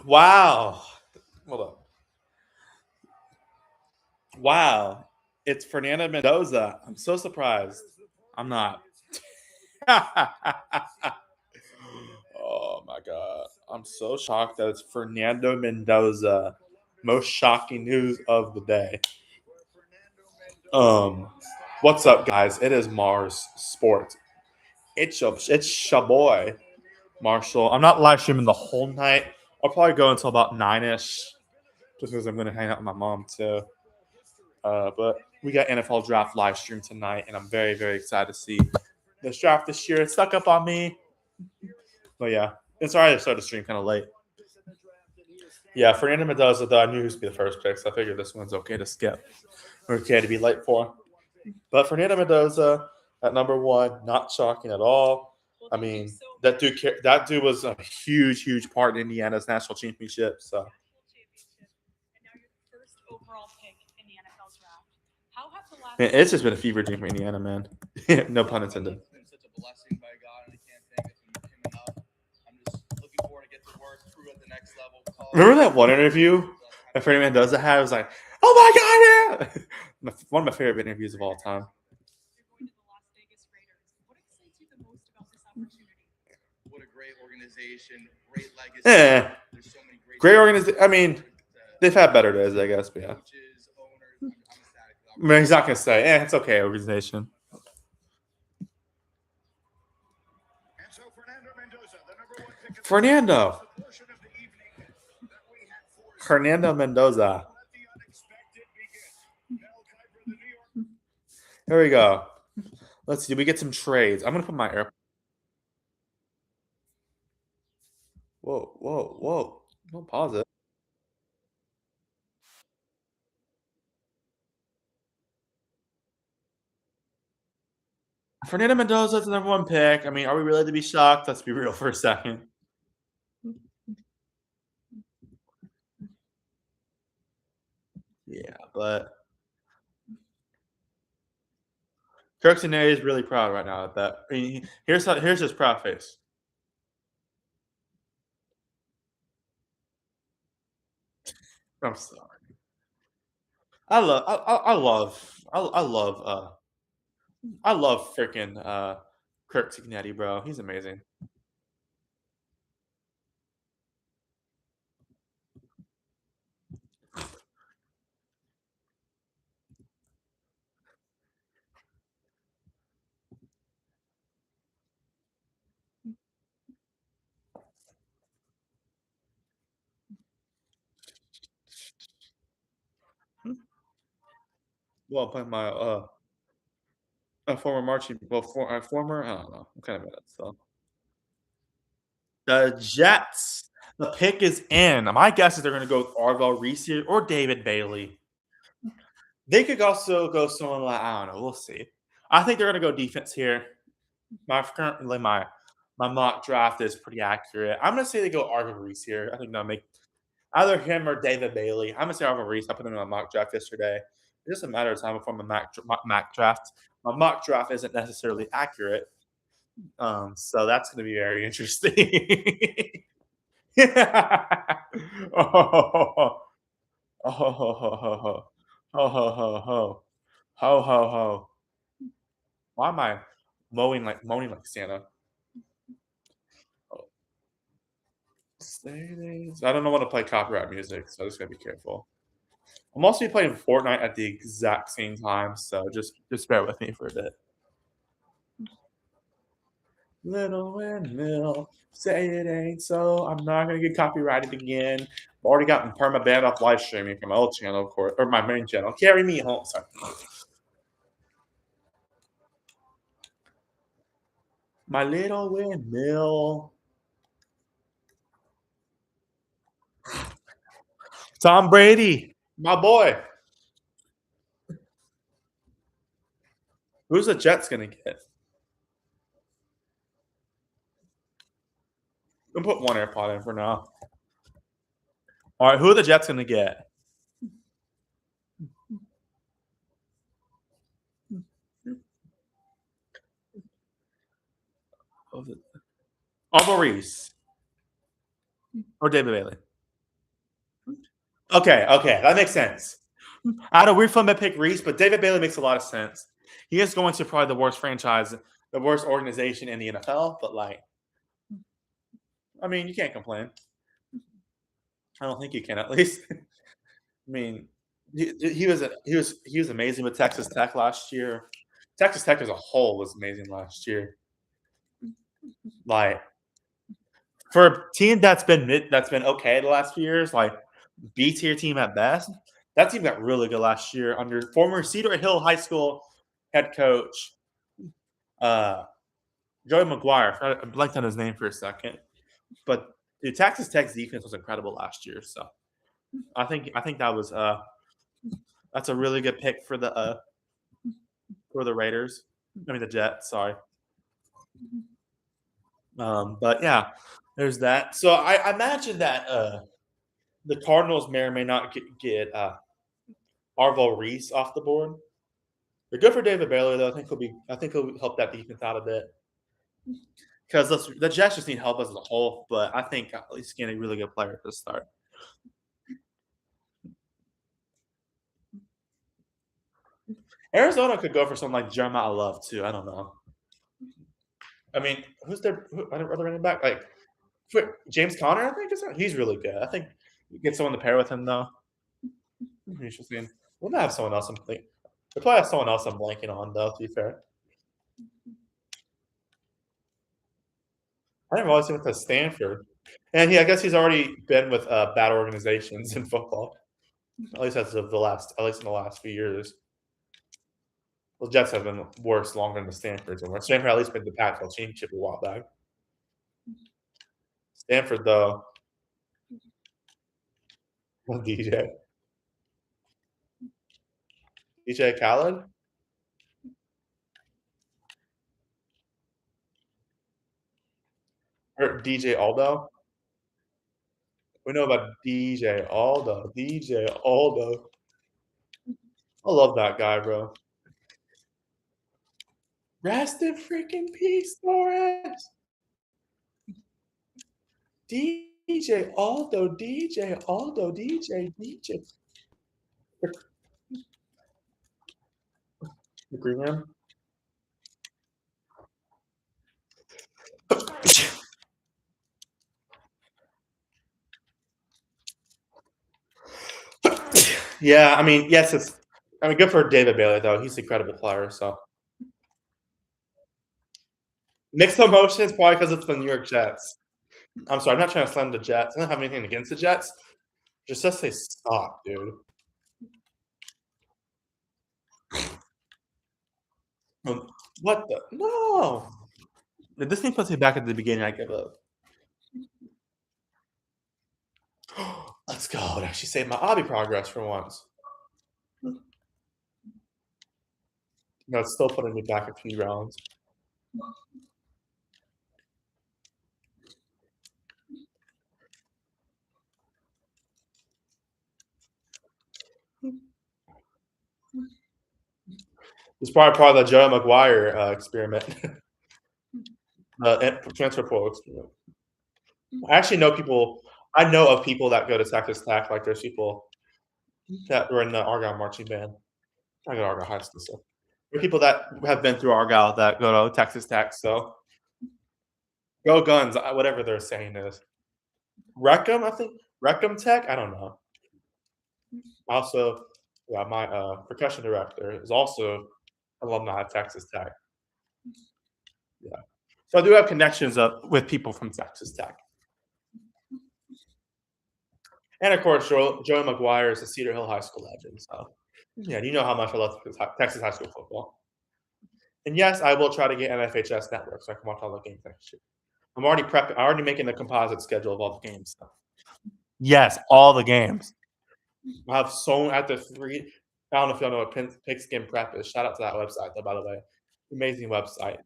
Wow. Hold up. Wow. It's Fernando Mendoza. I'm so surprised. I'm not. Oh my god. I'm so shocked that it's Fernando Mendoza. Most shocking news of the day. Um what's up guys? It is Mars Sports. It's your boy, Marshall. I'm not live streaming the whole night. I'll probably go until about 9ish. Just because I'm gonna hang out with my mom too. But we got NFL draft live stream tonight, and I'm very, very excited to see this draft this year. It stuck up on me. But yeah, it's alright to start the stream kind of late. Yeah, Fernando Mendoza, though, I knew he was going to be the first pick, so I figured this one's okay to skip. Or okay to be late for. But Fernando Mendoza at number one, not shocking at all. I mean, that dude was a huge, huge part in Indiana's national championship. So man, it's just been a fever dream for Indiana, man. No pun intended. Remember that one interview that Freddie Mendoza had? It was like, "Oh my god, yeah!" One of my favorite interviews of all time. What a great organization, great legacy. Yeah, There's so many great organization. I mean, they've had better days, I guess. But yeah, coaches, owners. I mean, he's not gonna say, it's okay, organization. Fernando. Fernando Mendoza. Here we go. Let's see. We get some trades. I'm gonna put my air. Whoa, whoa, whoa! Don't pause it. Fernando Mendoza's the number one pick. I mean, are we really to be shocked? Let's be real for a second. Yeah, but Kirk Sinead is really proud right now at that. I mean, here's his proud face. I'm sorry. I love freaking Kirk Signetti, bro. He's amazing. Well, playing my a former marching, well, former, I don't know, I'm kind of mad. So the Jets, the pick is in. My guess is they're going to go with Arvell Reese here or David Bailey. They could also go someone like I don't know. We'll see. I think they're going to go defense here. My mock draft is pretty accurate. I'm going to say they go Arvell Reese here. I think they'll make either him or David Bailey. I'm going to say Arvell Reese. I put him in my mock draft yesterday. It's just a matter of time before my mock draft. My mock draft isn't necessarily accurate. So that's going to be very interesting. Oh, oh, ho, ho, ho, ho, ho. Ho, ho, ho, ho. Ho, ho, ho. Why am I moaning like Santa? Oh, I don't know when to play copyright music, so I just gotta be careful. I'm also playing Fortnite at the exact same time, so just bear with me for a bit. Little windmill, say it ain't so. I'm not gonna get copyrighted again. I've already gotten perma banned off live streaming from my old channel, of course, or my main channel. Carry me home. Sorry. My little windmill. Tom Brady, my boy. Who's the Jets gonna get? I'm gonna put one AirPod in for now. All right, who are the Jets gonna get? Alvin Reese or David Bailey? Okay, that makes sense. I had a weird feeling to pick Reese, but David Bailey makes a lot of sense. He is going to probably the worst franchise, the worst organization in the NFL, but like, I mean, you can't complain. I don't think you can, at least. I mean, he was amazing with Texas Tech last year. Texas Tech as a whole was amazing last year. Like for a team that's been okay the last few years, like B tier team at best. That team got really good last year under former Cedar Hill High School head coach Joey McGuire. I blanked on his name for a second, but the Texas Tech's defense was incredible last year. So I think that was that's a really good pick for the Raiders. I mean the Jets. Sorry. But yeah, there's that. So I imagine that the Cardinals may or may not get Arvo Reese off the board. They're good for David Bailey though. I think he'll help that defense out a bit. Because the Jets just need help as a whole, but I think at least getting a really good player to start. Arizona could go for something like Jeremiah Love too. I don't know. I mean, who's their other running back? Like James Conner, I think he's really good. I think you get someone to pair with him though. Interesting. We'll have someone else. We'll probably have someone else I'm blanking on though. To be fair, I didn't realize he went to Stanford, and I guess he's already been with bad organizations in football. At least in the last few years. Well, Jets have been worse longer than the Stanfords. And Stanford at least made the Pac-12 championship a while back. Stanford, though, well, DJ Khaled. Or DJ Aldo. We know about DJ Aldo. I love that guy, bro. Rest in freaking peace, Torres. DJ Aldo. Greenham. Yeah, I mean, yes, good for David Bailey though. He's an incredible player. So mixed emotions, probably because it's the New York Jets. I'm sorry, I'm not trying to slam the Jets. I don't have anything against the Jets. Just say stop, dude. What the? No. If this thing puts me back at the beginning, I give up. Let's go. It actually saved my obby progress for once. No, it's still putting me back a few rounds. It's probably part of the Joe McGuire experiment. Transfer portal experiment. I actually know people. I know of people that go to Texas Tech. Like there's people that were in the Argyle marching band. I go to Argyle High School. So there are people that have been through Argyle that go to Texas Tech. So go Guns, whatever their saying is. Wreckham, I think. Wreckham Tech? I don't know. Also, yeah, my percussion director is also alumni of Texas Tech. Yeah. So I do have connections with people from Texas Tech. And of course, Joey McGuire is a Cedar Hill High School legend. So, yeah, you know how much I love Texas high school football. And yes, I will try to get NFHS Network so I can watch all the games next year. I'm already prepping. I'm already making the composite schedule of all the games. So. Yes, all the games. I have at the 3. I don't know if y'all know what Pigskin Prep is. Shout out to that website, though, by the way. Amazing website.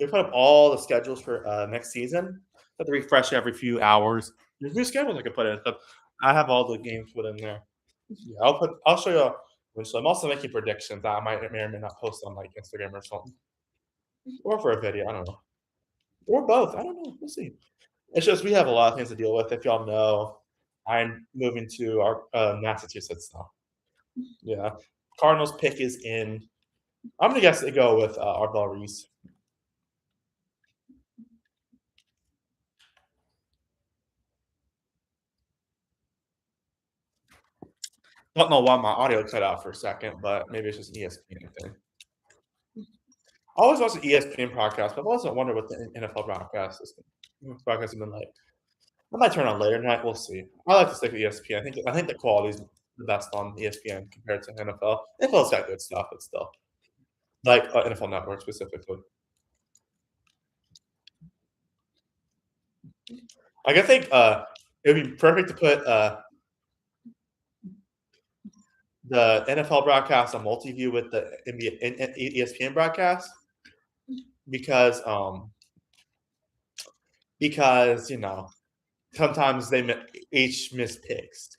They put up all the schedules for next season. I have to refresh every few hours. There's new schedules I can put in. So I have all the games put in there. Yeah, I'll show you. So I'm also making predictions that I may or may not post on like Instagram or something, or for a video. I don't know, or both. I don't know. We'll see. It's just we have a lot of things to deal with. If y'all know, I'm moving to our Massachusetts now. Yeah. Cardinals pick is in. I'm gonna guess they go with Arbel Reese. Don't know why my audio cut out for a second, but maybe it's just an ESPN thing. I always watch the ESPN podcast, but I've always wondered what the NFL broadcast has been like. I might turn on later tonight. We'll see. I like to stick with ESPN. I think the quality is the best on ESPN compared to NFL. NFL's got good stuff, but still, like NFL Network specifically. Like I think it would be perfect to put the NFL broadcast on multi-view with the NBA, ESPN broadcast because you know sometimes they each miss picks.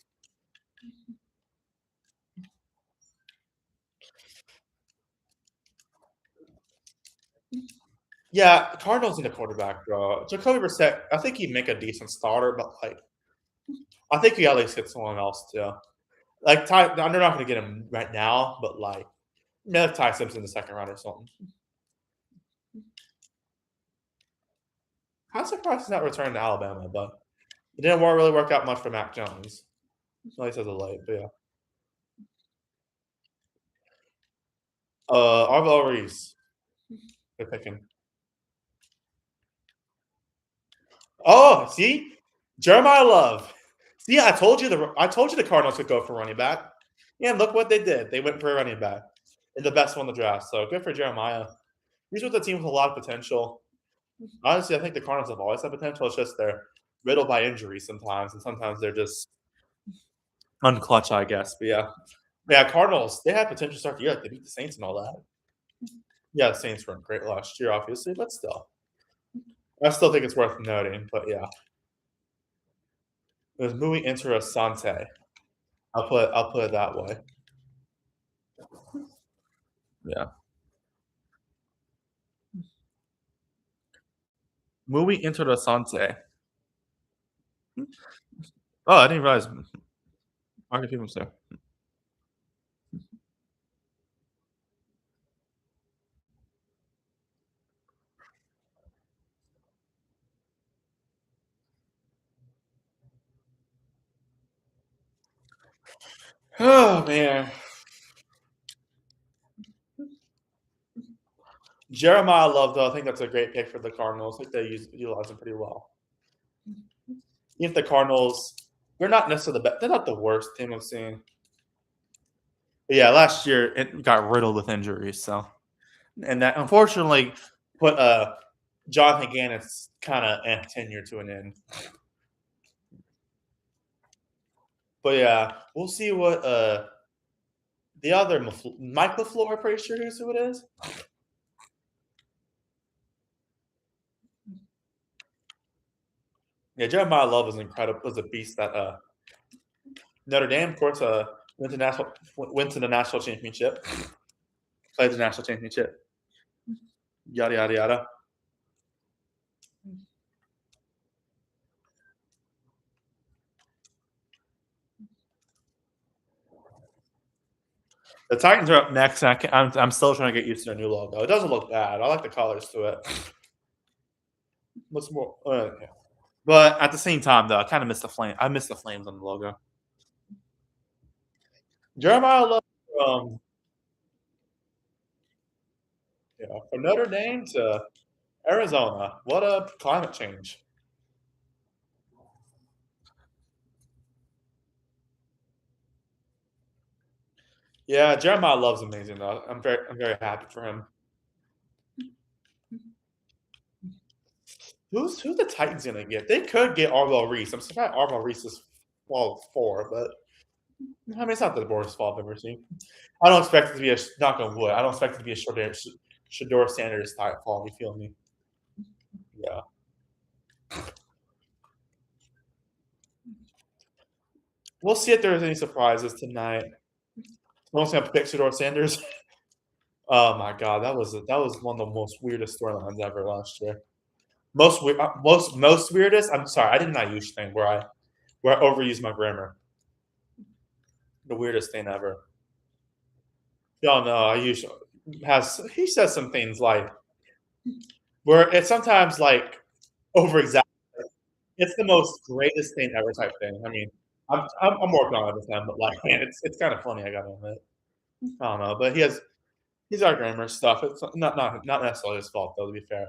Yeah, Cardinals need a quarterback, bro. Jacoby Brissett, I think he'd make a decent starter, but like, I think you at least get someone else too. Like Ty, they're not going to get him right now, but like, maybe Ty Simpson in the second round or something. I'm surprised he's not returning to Alabama, but it didn't really work out much for Mac Jones. At least as a late, but yeah. Arbel Reese. They're picking. Oh, see, Jeremiah Love. See, I told you the Cardinals could go for running back. Yeah, and look what they did. They went for a running back in the best one in the draft. So good for Jeremiah. He's with a team with a lot of potential. Honestly, I think the Cardinals have always had potential. It's just they're riddled by injuries sometimes, and sometimes they're just unclutch, I guess. But yeah, Cardinals, they had potential to start the year. Like they beat the Saints and all that. Yeah, the Saints weren't great last year, obviously, but still. I still think it's worth noting, but yeah. It was muy interesante. I'll put it that way. Yeah. Muy interesante. Oh, I didn't realize Market People's there. Oh man. Jeremiah Love, though, I think that's a great pick for the Cardinals. I think they utilize him pretty well. Even if the Cardinals, they're not necessarily they're not the worst team I've seen. But yeah, last year it got riddled with injuries, so and that unfortunately put Jonathan Gannon's kind of tenure to an end. But yeah, we'll see what the other Mike LaFleur, I'm pretty sure who it is. Yeah, Jeremiah Love was incredible. Was a beast that Notre Dame, of course, went to the national championship, played the national championship. Yada yada yada. The Titans are up next. And I'm still trying to get used to their new logo. It doesn't look bad. I like the colors to it. Looks more, yeah. But at the same time, though, I kind of miss the flame. I miss the flames on the logo. Jeremiah Love, from Notre Dame to Arizona. What a climate change. Yeah, Jeremiah Love's amazing though. I'm very happy for him. Who's the Titans gonna get? They could get Arbel Reese. I'm surprised Arbel Reese is 4, but I mean it's not the worst fall I've ever seen. I don't expect it to be a knock on wood. I don't expect it to be a Shedeur Sanders type fall. You feel me? Yeah. We'll see if there's any surprises tonight. Someone's gonna pick Shedeur Sanders. Oh my god, that was one of the most weirdest storylines ever last year. Most weirdest. I'm sorry, I did not use thing where where I overuse my grammar. The weirdest thing ever. Y'all know I usually he says some things like where it's sometimes like over exaggerated. It's the most greatest thing ever type thing. I mean, I'm working on it with him, but like, man, it's kind of funny. I gotta admit. I don't know, but he's our grammar stuff. It's not necessarily his fault though. To be fair,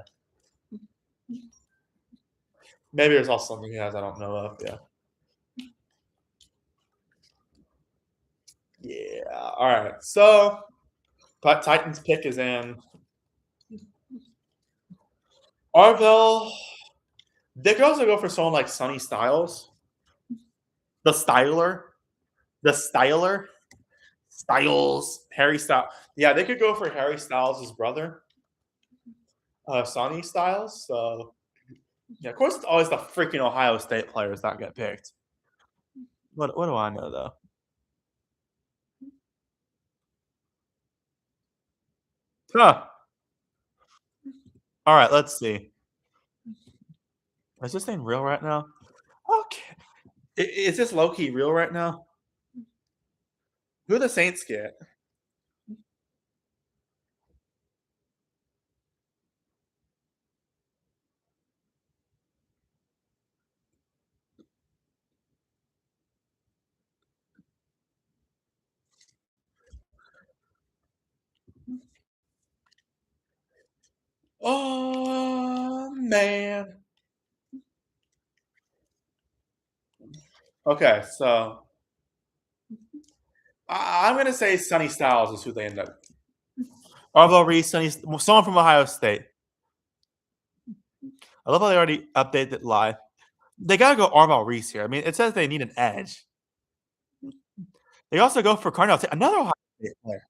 maybe there's also something he has I don't know of. Yeah. Yeah. All right. So, but Titans pick is in Arvell. They could also go for someone like Sonny Styles, the Styler, the Styler, Styles, Harry Styles. Yeah, they could go for Harry Styles' brother, Sonny Styles. So, yeah, of course, it's always the freaking Ohio State players that get picked. What do I know though? Huh. All right, let's see. Is this thing real right now? Okay. Is this low key real right now? Who do the Saints get? Oh man. Okay, so I'm gonna say Sonny Styles is who they end up. Arvo Reese, someone from Ohio State. I love how they already updated live. They gotta go Arvo Reese here. I mean, it says they need an edge. They also go for Cardinal, another Ohio State player.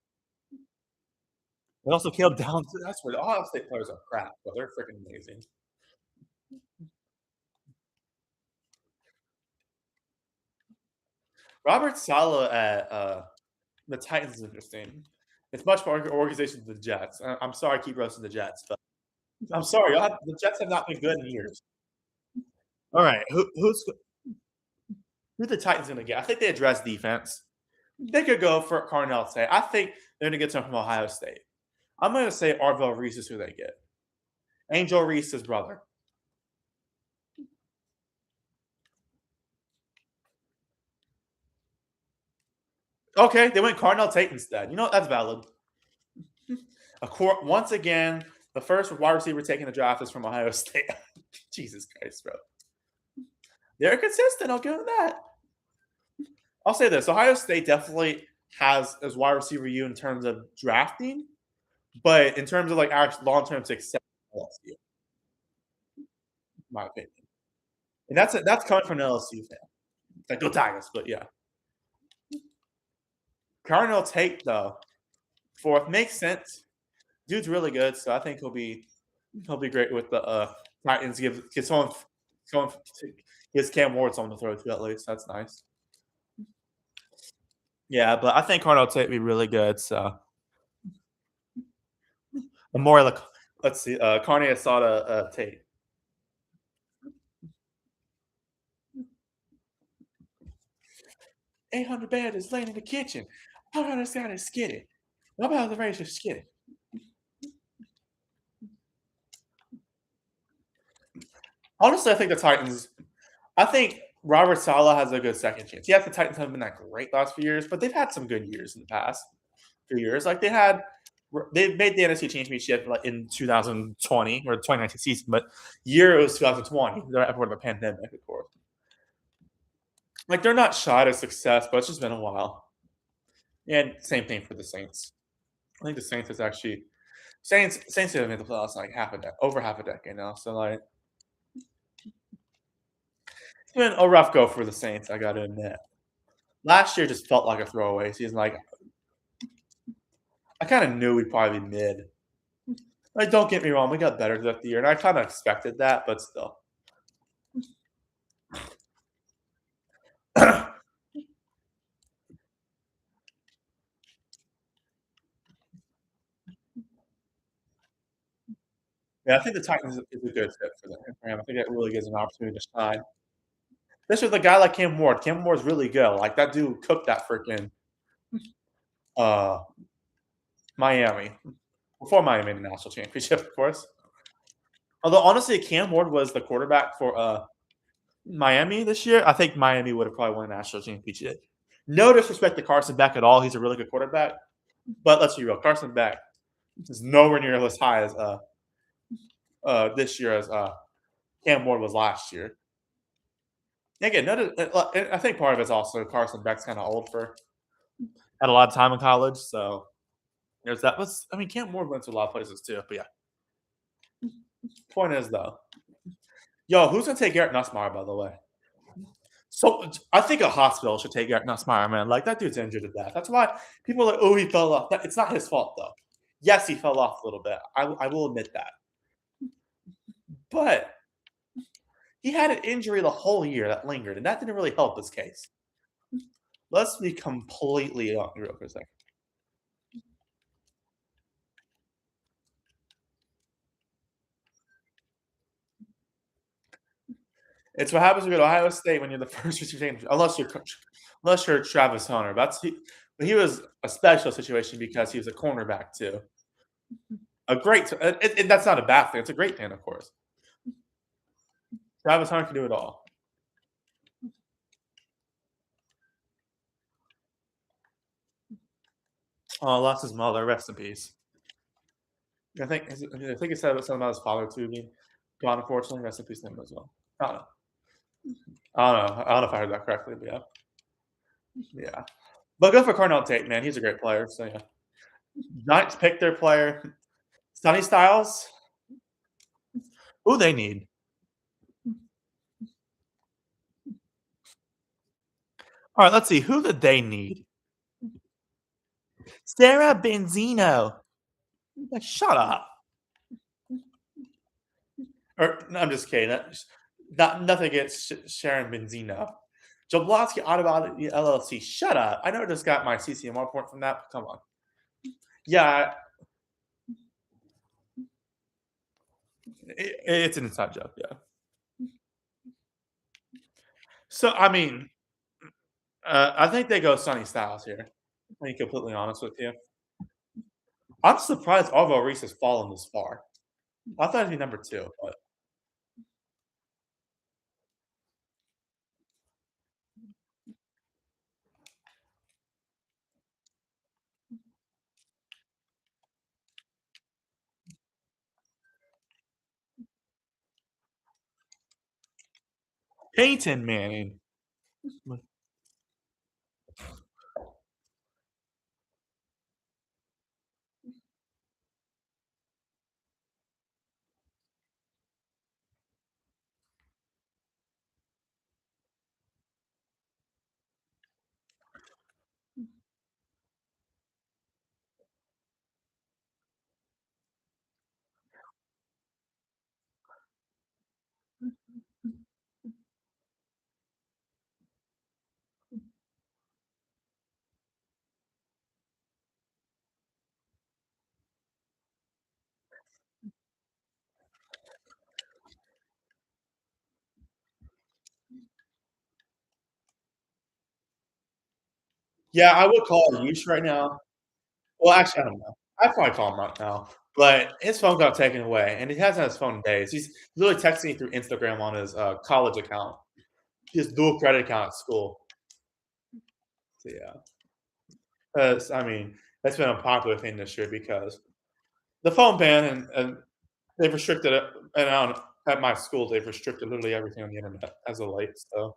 They also Caleb Downs. That's where the Ohio State players are crap, but they're freaking amazing. Robert Sala at the Titans is interesting. It's much more organization than the Jets. I'm sorry, I keep roasting the Jets, but I'm sorry, the Jets have not been good in years. All right, who the Titans going to get? I think they address defense. They could go for Carnell Tate. I think they're going to get someone from Ohio State. I'm going to say Arvell Reese is who they get. Angel Reese's brother. Okay, they went Carnell Tate instead. You know, that's valid. Once again, the first wide receiver taking the draft is from Ohio State. Jesus Christ, bro. They're consistent. I'll give them that. I'll say this: Ohio State definitely has as wide receiver you in terms of drafting, but in terms of like our long-term success, LSU, in my opinion, and that's coming from an LSU fan. Like go Tigers, but yeah. Carnell Tate though, fourth makes sense. Dude's really good, so I think he'll be great with the Titans. Give someone gives Cam Ward someone to throw to at least. That's nice. Yeah, but I think Carnell Tate would be really good. So more like let's see, Carney Asada Tate. $800 bed is laying in the kitchen. How about this guy that's skitty? How about the race is skitty? Honestly, I think the Titans. I think Robert Sala has a good second chance. Yes, the Titans haven't been that great last few years, but they've had some good years in the past few years. Like they made the NFC Championship like in 2020 or 2019 season, but year it was 2020. They're after the pandemic, of course. Like they're not shy of success, but it's just been a while. And same thing for the Saints. I think the Saints is actually Saints have made the playoffs like over half a decade now. So like it's been a rough go for the Saints, I gotta admit. Last year just felt like a throwaway season. Like I kind of knew we'd probably be mid. Like, don't get me wrong, we got better throughout the year, and I kind of expected that, but still. Yeah, I think the Titans is a good fit for him. I think it really gives an opportunity to shine. This was a guy like Cam Ward. Cam Ward's really good. Like that dude cooked that freaking uh Miami before Miami in the national championship, of course. Although honestly, Cam Ward was the quarterback for Miami this year. I think Miami would have probably won a national championship. No disrespect to Carson Beck at all. He's a really good quarterback. But let's be real, Carson Beck is nowhere near as high as this year as Cam Ward was last year. Again, I think part of it's also Carson Beck's kind of old for had a lot of time in college, so there's that. But I mean, Cam Ward went to a lot of places too. But yeah, point is though, yo, who's gonna take Garrett Nussmeier? By the way, so I think a hospital should take Garrett Nussmeier, man. Like that dude's injured to death. That's why people are like, oh, he fell off. It's not his fault though. Yes, he fell off a little bit. I will admit that, but he had an injury the whole year that lingered, and that didn't really help his case. Let's be completely real for a second. It's what happens when you're at Ohio State when you're the first receiver, unless you're Travis Hunter. But he was a special situation because he was a cornerback too. A great, and that's not a bad thing. It's a great thing, of course. Travis Hunter can do it all. Oh, lost his mother. Rest in peace. I think he said something about his father too being gone. Unfortunately, rest in peace to him as well. I don't know. I don't know if I heard that correctly, but yeah. Yeah. But go for Cardinal Tate, man. He's a great player. So yeah. Knights picked their player. Sonny Styles. Who they need. All right, let's see. Who did they need? Sarah Benzino. Shut up. Or no, I'm just kidding. Nothing against Sharon Benzino. Jablonski Autobody LLC. Shut up. I know I just got my CCMR point from that, but come on. Yeah. It's an inside joke, yeah. So, I mean, I think they go Sonny Styles here. To be completely honest with you. I'm surprised Alvaro Reese has fallen this far. I thought he'd be number 2, but Peyton Manning. Yeah, I would call it Yush right now. Well, actually, I don't know. I'd probably call him right now. But his phone got taken away, and he hasn't had his phone in days. He's literally texting me through Instagram on his college account, his dual credit account at school. So yeah, because I mean that's been a popular thing this year because the phone ban and they've restricted it. And at my school, they've restricted literally everything on the internet as of late. So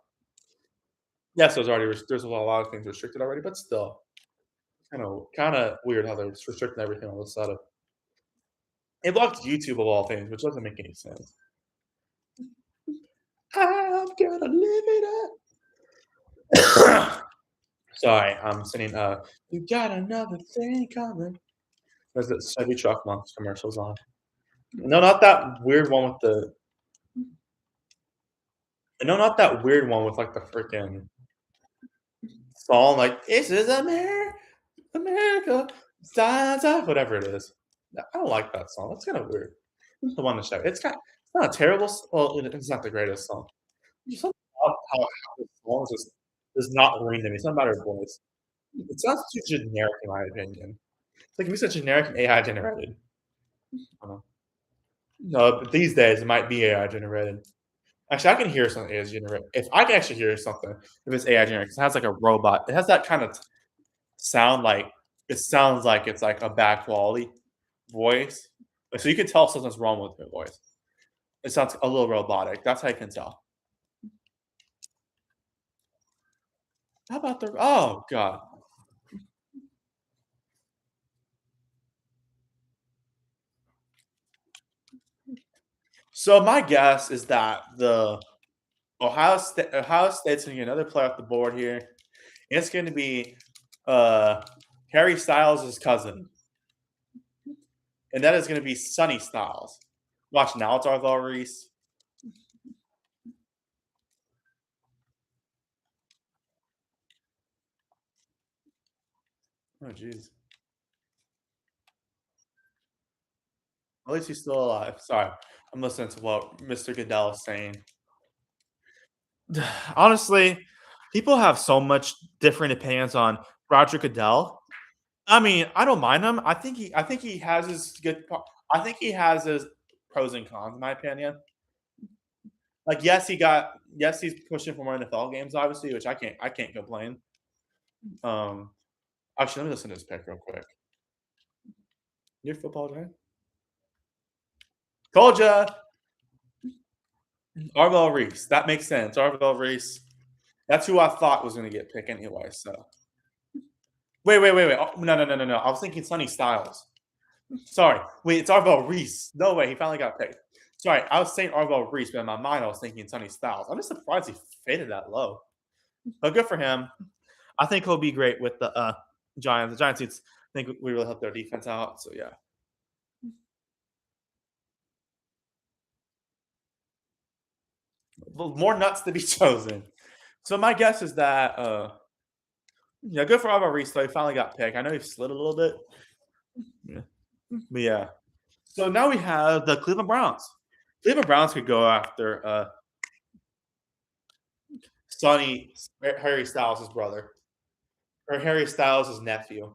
yes, there's a lot of things restricted already, but still, kind of weird how they're restricting everything all of a sudden. It blocked YouTube of all things, which doesn't make any sense. I'm gonna live it up. Sorry, I'm singing. You got another thing coming. There's that Chevy Truck Month commercials on. No, not that weird one with the. No, not that weird one with like the freaking song, like "This is America, whatever it is." I don't like that song. That's kind of weird. The one to show. It's not a terrible. Well, it's not the greatest song. how his songs does not ring to me. It's not about her voice. It sounds too generic in my opinion. It's like if you said generic and AI generated. No, but these days it might be AI generated. Actually, I can hear something AI generated. If I can actually hear something, if it's AI generated, 'cause it has like a robot. It has that kind of sound like it sounds like it's like a bad quality voice. Like, so you can tell something's wrong with your voice. It sounds a little robotic. That's how I can tell. How about the oh god. So my guess is that the Ohio State's gonna get another player off the board here. It's gonna be uh Harry Styles' cousin. And that is gonna be Sonny Styles. Watch now it's Arvell Reese. Oh jeez. At least he's still alive. Sorry. I'm listening to what Mr. Goodell is saying. Honestly, people have so much different opinions on Roger Goodell. I mean, I don't mind him. I think he has his I think he has his pros and cons in my opinion. Like yes, he's pushing for more NFL games, obviously, which I can't complain. Um actually let me listen to this pick real quick. You're a football guy? Told ya! Arvell Reese. That makes sense. Arvell Reese. That's who I thought was gonna get picked anyway, so. Wait. Oh, no. I was thinking Sonny Styles. Sorry. Wait, it's Arvell Reese. No way, he finally got picked. Sorry, I was saying Arvell Reese, but in my mind I was thinking Sonny Styles. I'm just surprised he faded that low. But good for him. I think he'll be great with the Giants. The Giants think we really helped their defense out. So yeah. Well, more nuts to be chosen. So my guess is that yeah, good for Arvell Reese though. He finally got picked. I know he slid a little bit. Yeah. But yeah. So now we have the Cleveland Browns. Cleveland Browns could go after Sonny Harry Styles' brother. Or Harry Styles' nephew.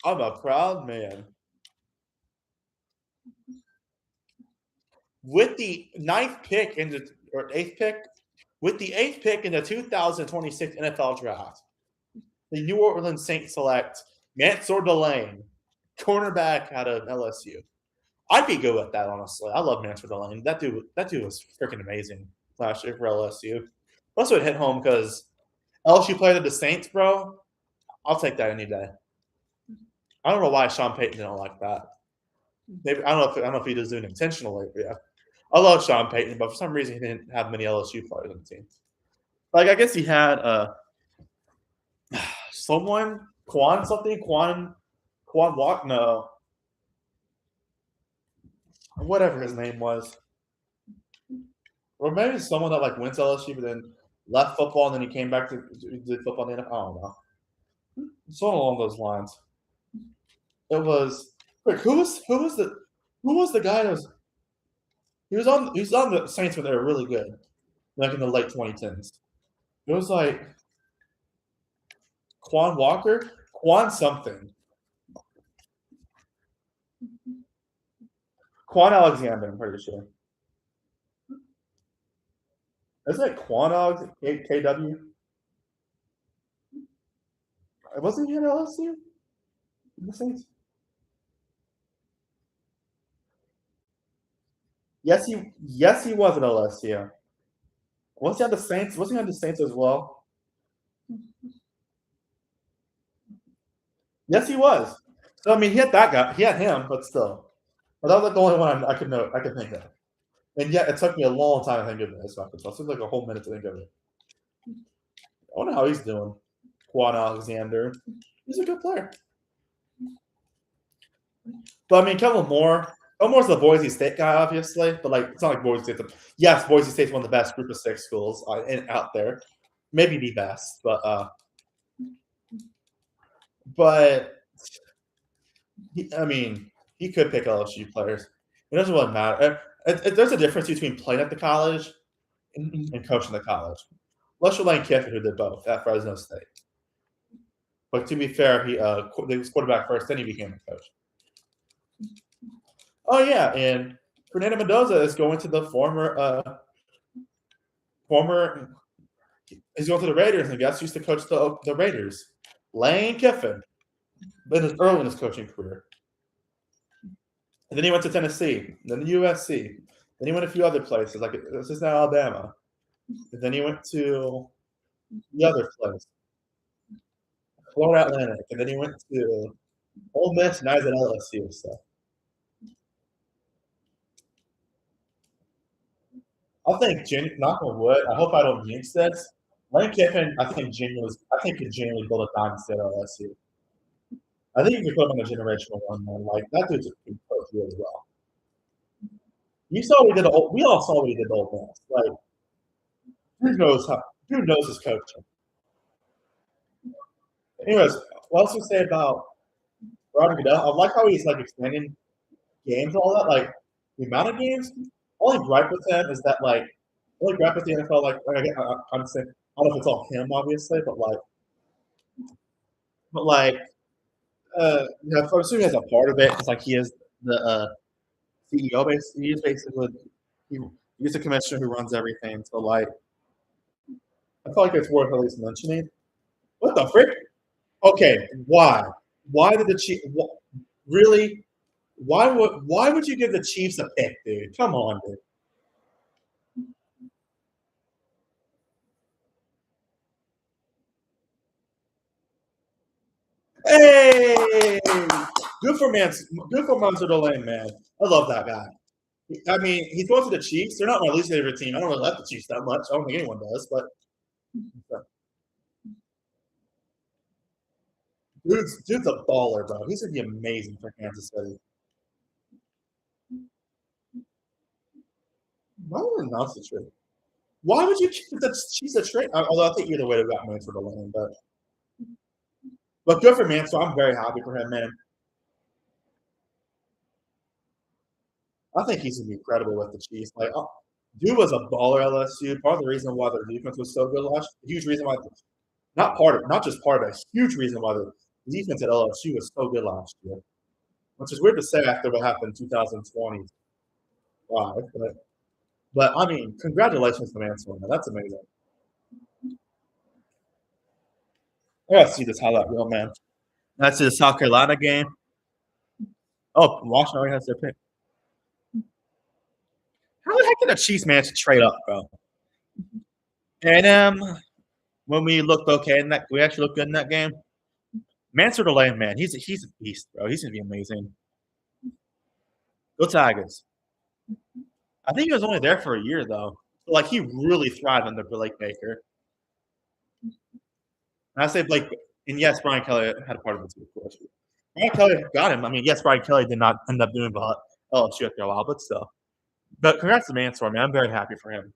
I'm a proud man. With the ninth pick in the or eighth pick, with the eighth pick in the 2026 NFL draft, the New Orleans Saints select Mansour Delane, cornerback out of LSU. I'd be good with that, honestly. I love Mansour Delane. That dude was freaking amazing last year for LSU. Also, it hit home because LSU played at the Saints, bro. I'll take that any day. I don't know why Sean Payton didn't like that. Maybe I don't know if he was doing it intentionally. But yeah, I love Sean Payton, but for some reason he didn't have many LSU players on the team. Like I guess he had someone Quan Walk no whatever his name was, or maybe someone that like went to LSU but then left football and then he came back to did football in the NFL. I don't know. Something along those lines. It was wait, who was the guy that was he was on the Saints when they were really good, like in the late 2010s. It was like Quan Walker, Quan something, Quan Alexander. I'm pretty sure. Isn't it Quan KW? Wasn't he at LSU? The Saints? Yes, he was at LSU. Was he on the Saints? Was he on the Saints as well? Yes, he was. So I mean, he had that guy. He had him, but still. But that was like the only one I could know. I could think of. And yet, it took me a long time to think of this. It took like a whole minute to think of it. I wonder how he's doing. Quan Alexander. He's a good player. But I mean, Kellen Moore's the Boise State guy, obviously. But like, it's not like Boise State. Yes, Boise State's one of the best Group of Six schools out there. Maybe the best, but I mean, he could pick LSU players. It doesn't really matter. There's a difference between playing at the college and coaching the college. Unless you're Lane Kiffin, who did both at Fresno State. But to be fair, he was quarterback first, then he became a coach. Oh yeah, and Fernando Mendoza is going to the he's going to the Raiders, and guess who used to coach the Raiders? Lane Kiffin. But early in his coaching career. And then he went to Tennessee, then the USC. Then he went a few other places, like this is now Alabama. And then he went to the other place, Florida Atlantic. And then he went to Ole Miss, and now he's at LSU. So I think, knock on wood, I hope I don't jinx this. Lane Kiffin, I think could genuinely build a dynasty at LSU. I think you could put him on a generational run, man. Like that dude's a good coach really well. You saw what he did. We all saw what he did to Ole Miss. Like, who knows his coaching. Anyways, what else to say about Roger Goodell? I like how he's like expanding games and all that. Like the amount of games. Only gripe with him is that like only gripe with the NFL. Like I'm saying, I don't know if it's all him, obviously, but you know, I'm assuming as a part of it, it's like he is the CEO. Basically, he's basically he's the commissioner who runs everything. So like, I feel like it's worth at least mentioning. What the frick? Okay, why? Why did the Chiefs really? Why would you give the Chiefs a pick, dude? Come on, dude. Hey, good for Mansour Lane, man. I love that guy. I mean, he's going to the Chiefs. They're not my least favorite team. I don't really like the Chiefs that much. I don't think anyone does, but dude's a baller, bro. He's gonna be amazing for Kansas City. Why would you announce the trade? Why would you keep the Chiefs a trade? Although I think either way, they got Mansour Lane, but good for Mansour. I'm very happy for him, man. I think he's gonna be incredible with the Chiefs. Like, dude was a baller at LSU. Part of the reason why their defense was so good last, huge reason why, not just part of it, a huge reason why the defense at LSU was so good last year. Which is weird to say after what happened in 2020. Wow, but I mean, congratulations to Mansour, man. That's amazing. I gotta see this highlight reel, man. That's the South Carolina game. Oh, Washington already has their pick. How the heck did the Chiefs manage to trade up, bro? And when we looked okay in that, we actually looked good in that game. Mansour Lane, man, he's a beast, bro. He's gonna be amazing. Go Tigers. I think he was only there for a year though. Like he really thrived under Blake Baker. And I say Blake, and yes, Brian Kelly had a part of it too, of course. Brian Kelly got him. I mean, yes, Brian Kelly did not end up doing LSU after a while, but still. But congrats to Mansour, man. I'm very happy for him.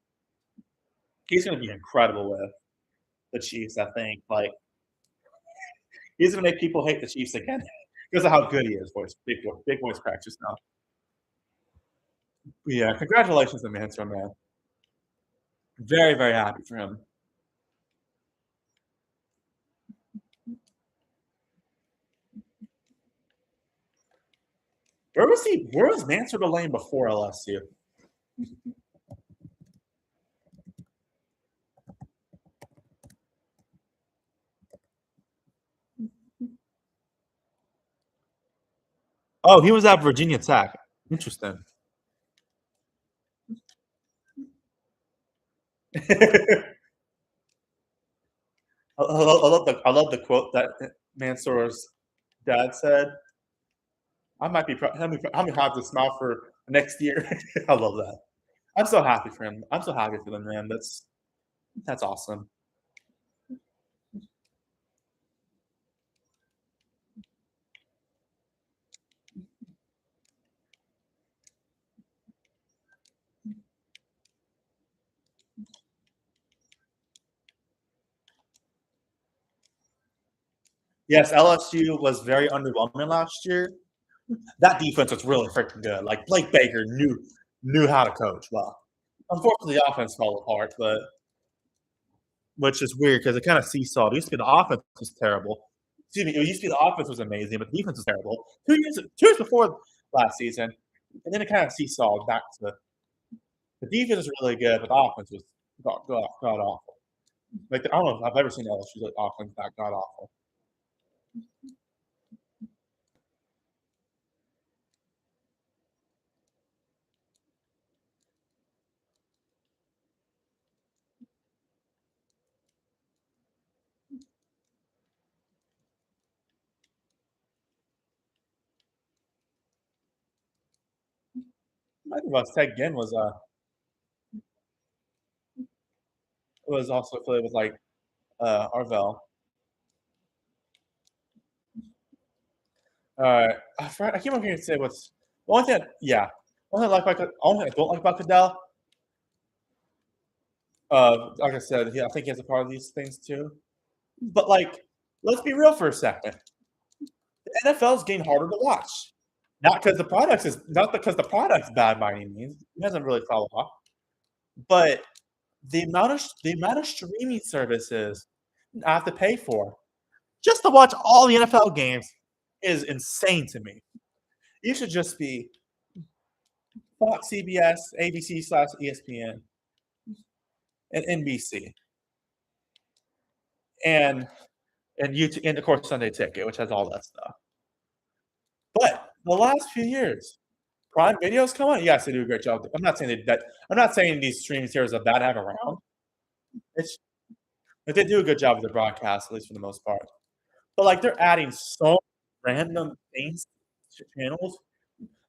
He's going to be incredible with the Chiefs, I think. Like, he's going to make people hate the Chiefs again because of how good he is. Big voice cracks just now. But yeah, congratulations to Mansour, man. Very, very happy for him. Where was Mansour Lane before LSU? Oh, he was at Virginia Tech. Interesting. I love the quote that Mansour's dad said. I might be I'm gonna have to smile for next year. I love that. I'm so happy for him. I'm so happy for them, man. That's awesome. Yes, LSU was very underwhelming last year, That defense was really freaking good. Like Blake Baker knew how to coach well. Unfortunately, the offense fell apart, but which is weird because it kind of seesawed. It used to be the offense was terrible. Excuse me, it used to be the offense was amazing, but the defense was terrible. 2 years before last season, and then it kind of seesawed back to the defense was really good, but the offense was god awful. Like I don't know if I've ever seen LSU's offense that god awful. I think about Ted Ginn was also affiliated with like Arvell. I keep on hearing to say what's the only thing. Only thing I like about only thing I don't like about Goodell. Like I said, I think he has a part of these things too. But like, let's be real for a second. The NFL is getting harder to watch. Not because the product's bad by any means. It doesn't really fall off. But the amount of streaming services I have to pay for just to watch all the NFL games is insane to me. You should just be Fox, CBS, ABC/ESPN, and NBC, and YouTube, and of course Sunday Ticket, which has all that stuff. But the last few years, Prime Video's come on. Yes, they do a great job. I'm not saying that. I'm not saying these streaming services are bad to have around. It's but they do a good job with the broadcast, at least for the most part. But like they're adding so random things to channels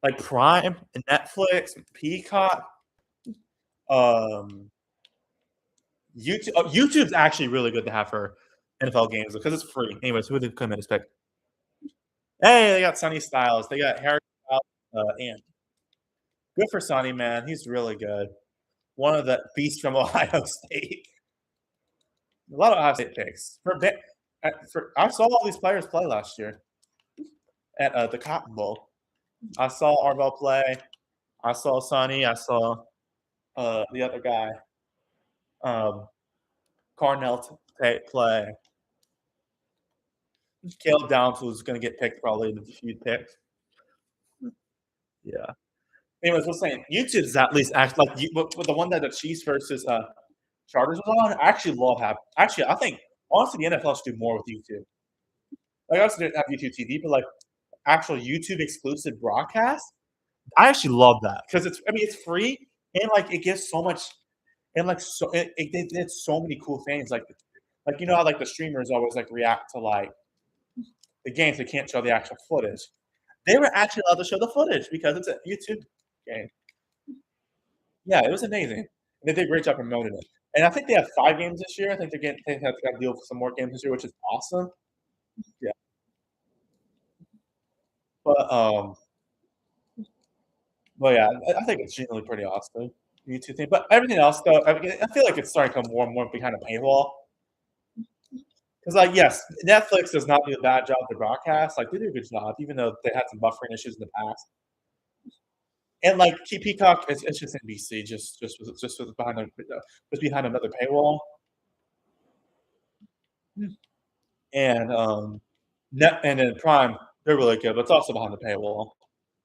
like Prime and Netflix and Peacock. YouTube's actually really good to have for NFL games because it's free. Anyways, who did come in to pick? Hey, they got Sonny Styles. They got Harry Styles, and good for Sonny, man. He's really good. One of the beasts from Ohio State. A lot of Ohio State picks. I saw all these players play last year at the Cotton Bowl. I saw Arvell play. I saw Sonny. I saw the other guy, Carnell play. Caleb Downs was going to get picked probably in the few picks. Yeah. Anyways, we're saying YouTube's at least act like with the one that the Chiefs versus Chargers was on. I actually love having. Actually, I think honestly the NFL should do more with YouTube. Like I also didn't have YouTube TV, but like actual YouTube exclusive broadcast. I actually love that because it's free and like it gives so much and like so it did so many cool things like you know how like the streamers always like react to like the games they can't show the actual footage. They were actually allowed to show the footage because it's a YouTube game. Yeah, it was amazing. And they did a great job promoting it. And I think they have 5 games this year. I think they have to deal with some more games this year, which is awesome. Yeah. But yeah, I think it's generally pretty awesome. YouTube thing. But everything else though, I feel like it's starting to come more and more behind a paywall. Because like yes, Netflix does not do a bad job to broadcast. Like they do a good job, even though they had some buffering issues in the past. And like Peacock, it's just NBC, just behind another paywall. And and then Prime, they're really good, but it's also behind the paywall.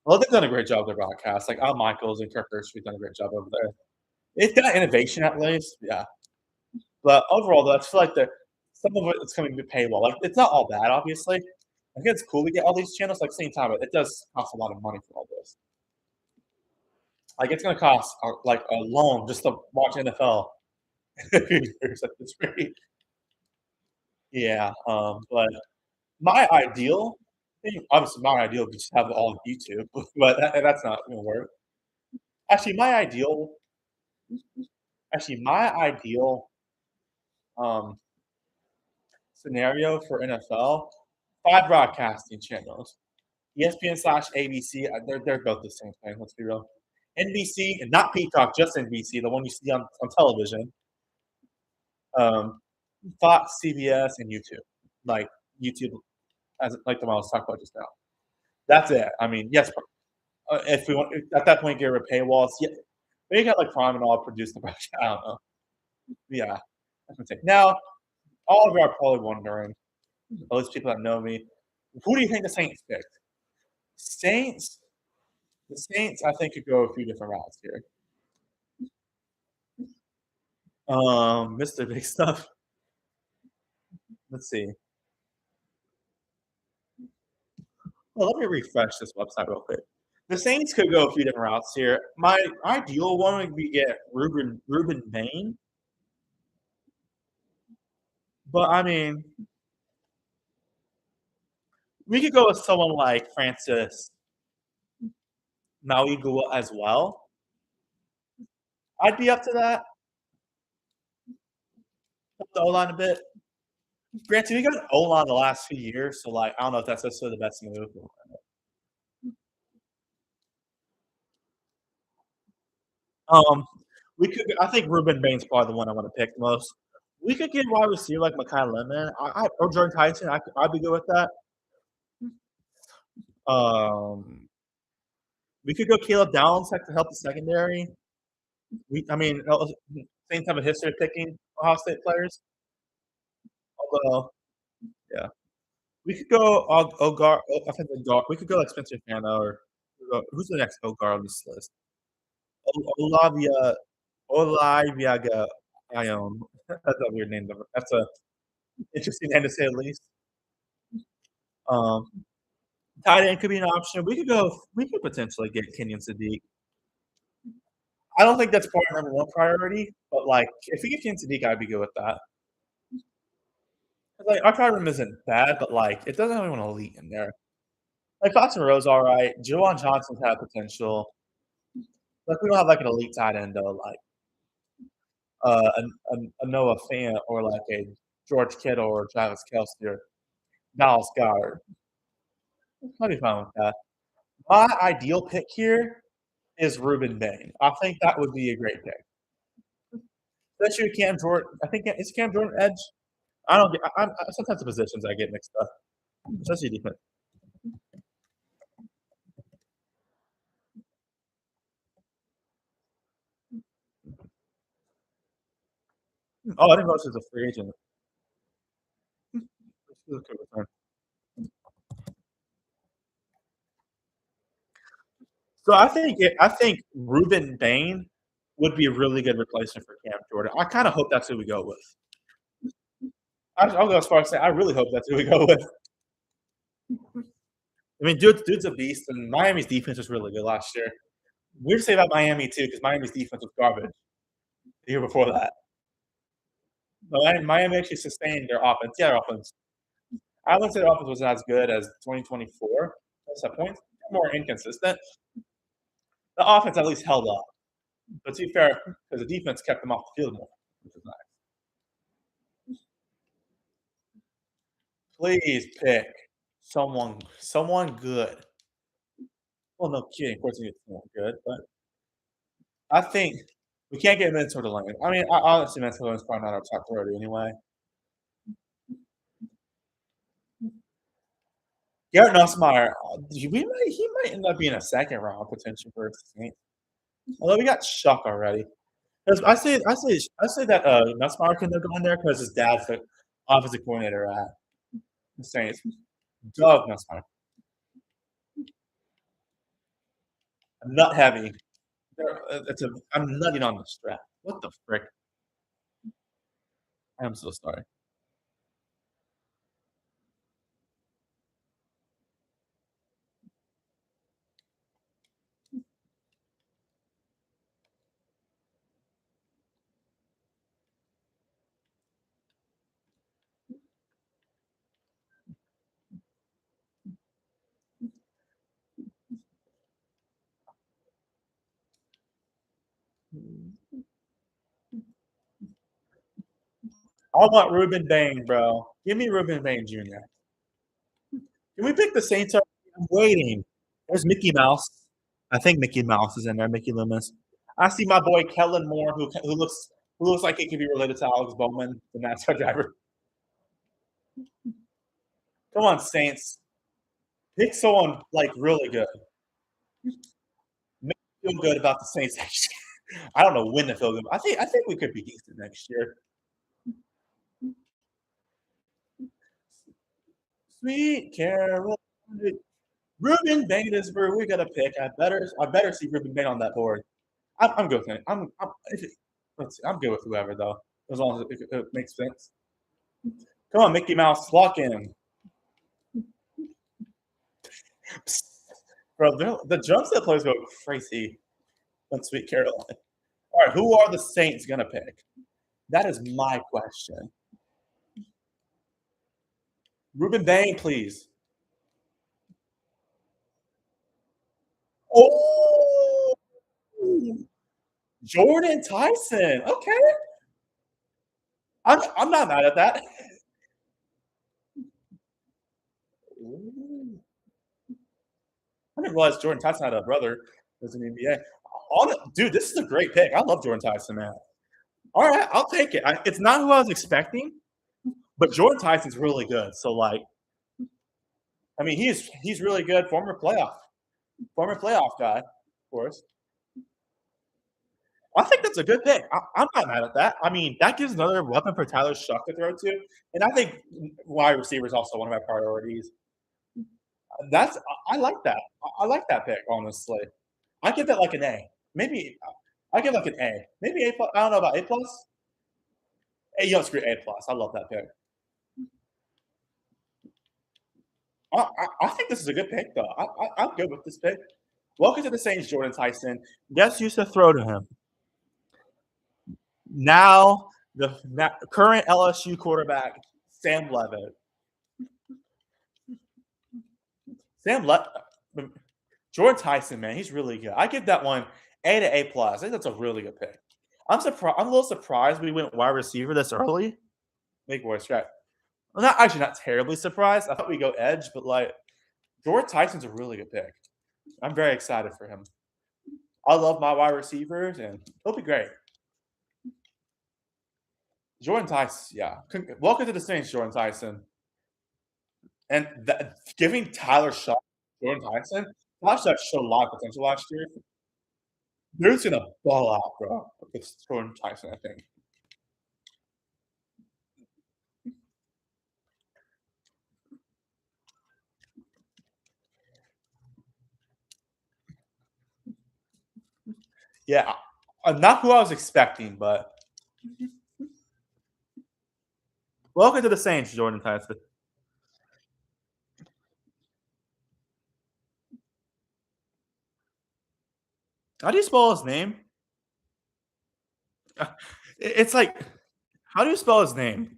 Well, they've done a great job with their broadcast. Like Al Michaels and Kirk Herbstreit done a great job over there. It's got innovation at least, yeah. But overall, though, I feel like some of it's coming to paywall. Like it's not all bad, obviously. I think it's cool to get all these channels. Like same time, it does cost a lot of money for all this. Like it's gonna cost like a loan just to watch NFL. It's pretty, yeah. But my ideal thing, obviously, my ideal would be just have it all on YouTube, but that's not gonna work. Actually, my ideal um, scenario for NFL, 5 broadcasting channels. ESPN/ABC, they're both the same thing. Let's be real. NBC and not Peacock, just NBC, the one you see on television. Fox, CBS, and YouTube. Like YouTube, as like the one I was talking about just now. That's it. I mean, yes, if we want at that point get rid of paywalls, yeah, maybe got like Prime and all produce the project. I don't know. Yeah, that's my take. Now, all of you are probably wondering, at least people that know me, who do you think the Saints picked? Saints, the Saints, I think could go a few different routes here. Mr. Big Stuff. Let's see. Well, let me refresh this website real quick. The Saints could go a few different routes here. My ideal one would be get Ruben Bain, but I mean, we could go with someone like Francis Mauigua as well. I'd be up to that. Up the O line a bit. Granted, we got an O line the last few years, so like I don't know if that's necessarily the best move. Um, we could. I think Ruben Bain's probably the one I want to pick the most. We could get wide receiver like Makai Lemon, or Jordan Tyson. I'd be good with that. Um, we could go Caleb Downs to help the secondary. I mean, same type of history of picking Ohio State players. Although, yeah, we could go Ogar. I think we could go like Spencer Fano or who's the next Ogar on this list? Olavia Olaviaga Ion. That's a weird name. That's a interesting name to say at least. Um, tight end could be an option. We could go. We could potentially get Kenyon Sadiq. I don't think that's part number one priority, but like if we get Kenyon Sadiq, I'd be good with that. Like our priority room isn't bad, but like it doesn't have anyone elite in there. Like Fox and Rose, all right. Juwan Johnson's had potential. Like we don't have like an elite tight end though, like a Noah Fant or like a George Kittle or Travis Kelce or Dallas Goddard. I'd be fine with that. My ideal pick here is Ruben Bain. I think that would be a great pick. Especially with Cam Jordan. I think it's Cam Jordan edge. I don't get. Sometimes the positions I get mixed up, especially defense. Oh, I didn't know this was a free agent. So I think Ruben Bain would be a really good replacement for Cam Jordan. I kind of hope that's who we go with. I'll go as far as say I really hope that's who we go with. I mean, dude's a beast, and Miami's defense was really good last year. Weird to say about Miami too, because Miami's defense was garbage the year before that. But Miami actually sustained their offense. Yeah, their offense. I wouldn't say their offense was as good as 2024. That's that point. More inconsistent. The offense at least held up. But to be fair, because the defense kept them off the field more, which is nice. Please pick someone good. Well, no kidding. Of course, you get someone good, but I think we can't get Minnesota Lane. I mean, honestly, Minnesota is probably not our top priority anyway. Garrett Nussmeier, he might end up being a second round potential for the Saints. Although we got Shuck already. I say that Nussmeier can go in there because his dad's the offensive coordinator at the Saints. Doug Nussmeier. I'm nut heavy. I'm nutting on the strap. What the frick? I'm so sorry. I want Ruben Bain, bro. Give me Ruben Bain Jr. Can we pick the Saints? I'm waiting. There's Mickey Mouse. I think Mickey Mouse is in there. Mickey Loomis. I see my boy Kellen Moore, who looks like he could be related to Alex Bowman, the NASCAR driver. Come on, Saints. Pick someone like really good. Make me feel good about the Saints next year. I don't know when to feel good. I think we could be decent next year. Sweet Carol, Ruben Bain we got to pick. I better see Ruben Bain on that board. I'm good with it. Let's see, I'm good with whoever though, as long as it makes sense. Come on, Mickey Mouse, lock in. Psst. Bro, the jumps that players go crazy on Sweet Caroline. All right, who are the Saints gonna pick? That is my question. Ruben Bain, please. Oh, Jordan Tyson. Okay, I'm not mad at that. Ooh. I didn't realize Jordan Tyson had a brother who's in the NBA. Dude, this is a great pick. I love Jordan Tyson, man. All right, I'll take it. It's not who I was expecting, but Jordan Tyson's really good. So, like, I mean, he's really good. Former playoff guy, of course. I think that's a good pick. I'm not mad at that. I mean, that gives another weapon for Tyler Shuck to throw to, and I think wide receiver is also one of my priorities. I like that. I like that pick, honestly. I give that like an A. Maybe I give like an A. Maybe A plus. I don't know about A plus. Hey, yo, screw A plus. I love that pick. I think this is a good pick though. I'm good with this pick. Welcome to the Saints, Jordan Tyson. Guess used to throw to him. Now the current LSU quarterback, Sam Levitt. Sam Le- Jordan Tyson, man, he's really good. I give that one A to A plus. I think that's a really good pick. I'm surprised. I'm a little surprised we went wide receiver this early. Make voice crack. Well, not terribly surprised. I thought we'd go edge, but like Jordan Tyson's a really good pick. I'm very excited for him. I love my wide receivers, and he'll be great. Jordan Tyson, yeah. Welcome to the Saints, Jordan Tyson. And giving Tyler Shaw, Jordan Tyson, Tyler Shaw showed a lot of potential last year. Dude's gonna ball out, bro. It's Jordan Tyson, I think. Yeah, not who I was expecting, but welcome to the Saints, Jordan Tyson. How do you spell his name? It's like, how do you spell his name?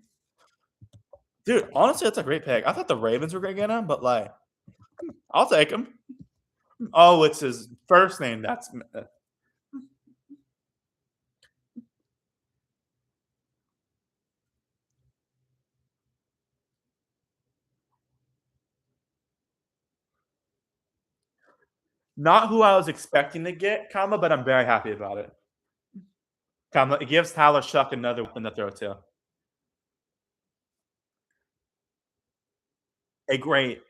Dude, honestly, that's a great pick. I thought the Ravens were gonna get him, but like, I'll take him. Oh, it's his first name. That's not who I was expecting to get, comma, but I'm very happy about it. Comma, it gives Tyler Shuck another weapon to throw to. A great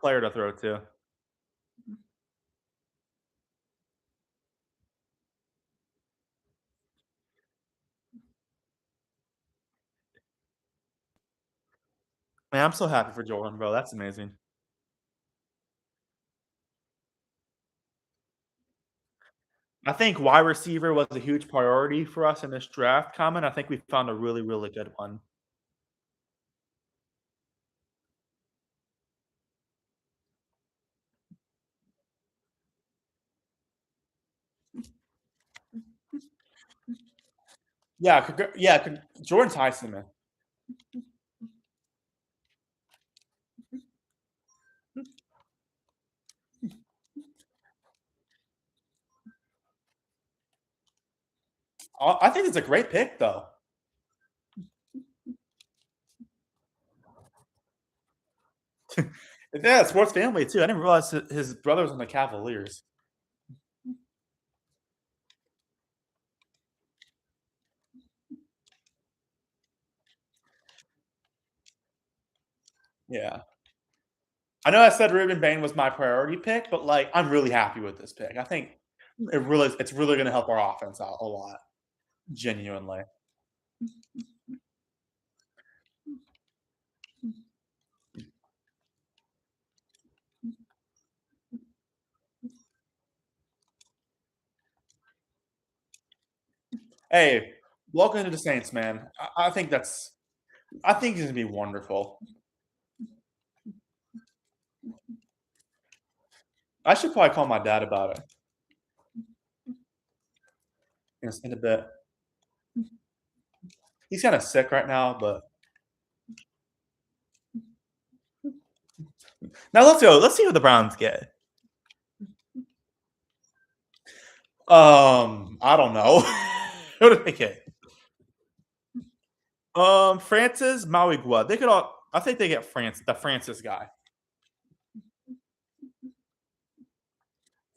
player to throw to. Man, I'm so happy for Jordan, bro. That's amazing. I think wide receiver was a huge priority for us in this draft, Common. I think we found a really, really good one. Yeah, Jordan Tyson, man. I think it's a great pick, though. Yeah, sports family too. I didn't realize his brother was on the Cavaliers. Yeah. I know I said Ruben Bain was my priority pick, but like I'm really happy with this pick. I think it's really going to help our offense out a lot, genuinely. Hey, welcome to the Saints, man. I think he's gonna be wonderful. I should probably call my dad about it in a bit. He's kind of sick right now, but now let's go. Let's see what the Browns get. I don't know. Who did they get? Francis Mauigua. They could all. I think they get the Francis guy.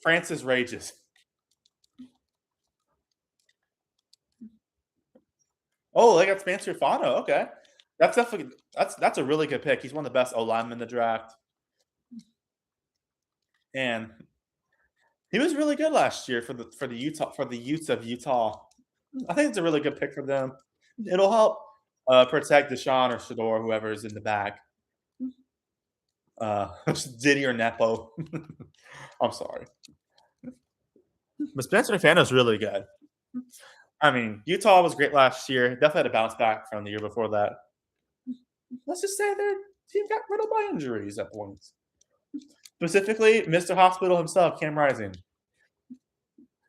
Francis Rages. Oh, they got Spencer Fano. Okay, that's definitely that's a really good pick. He's one of the best O linemen in the draft, and he was really good last year for the Utes of Utah. I think it's a really good pick for them. It'll help protect Deshaun or Shador, whoever is in the back. Diddy or Nepo. I'm sorry. But Spencer Fano's really good. I mean, Utah was great last year. Definitely had to bounce back from the year before that. Let's just say their team got riddled by injuries at points. Specifically, Mr. Hospital himself, Cam Rising.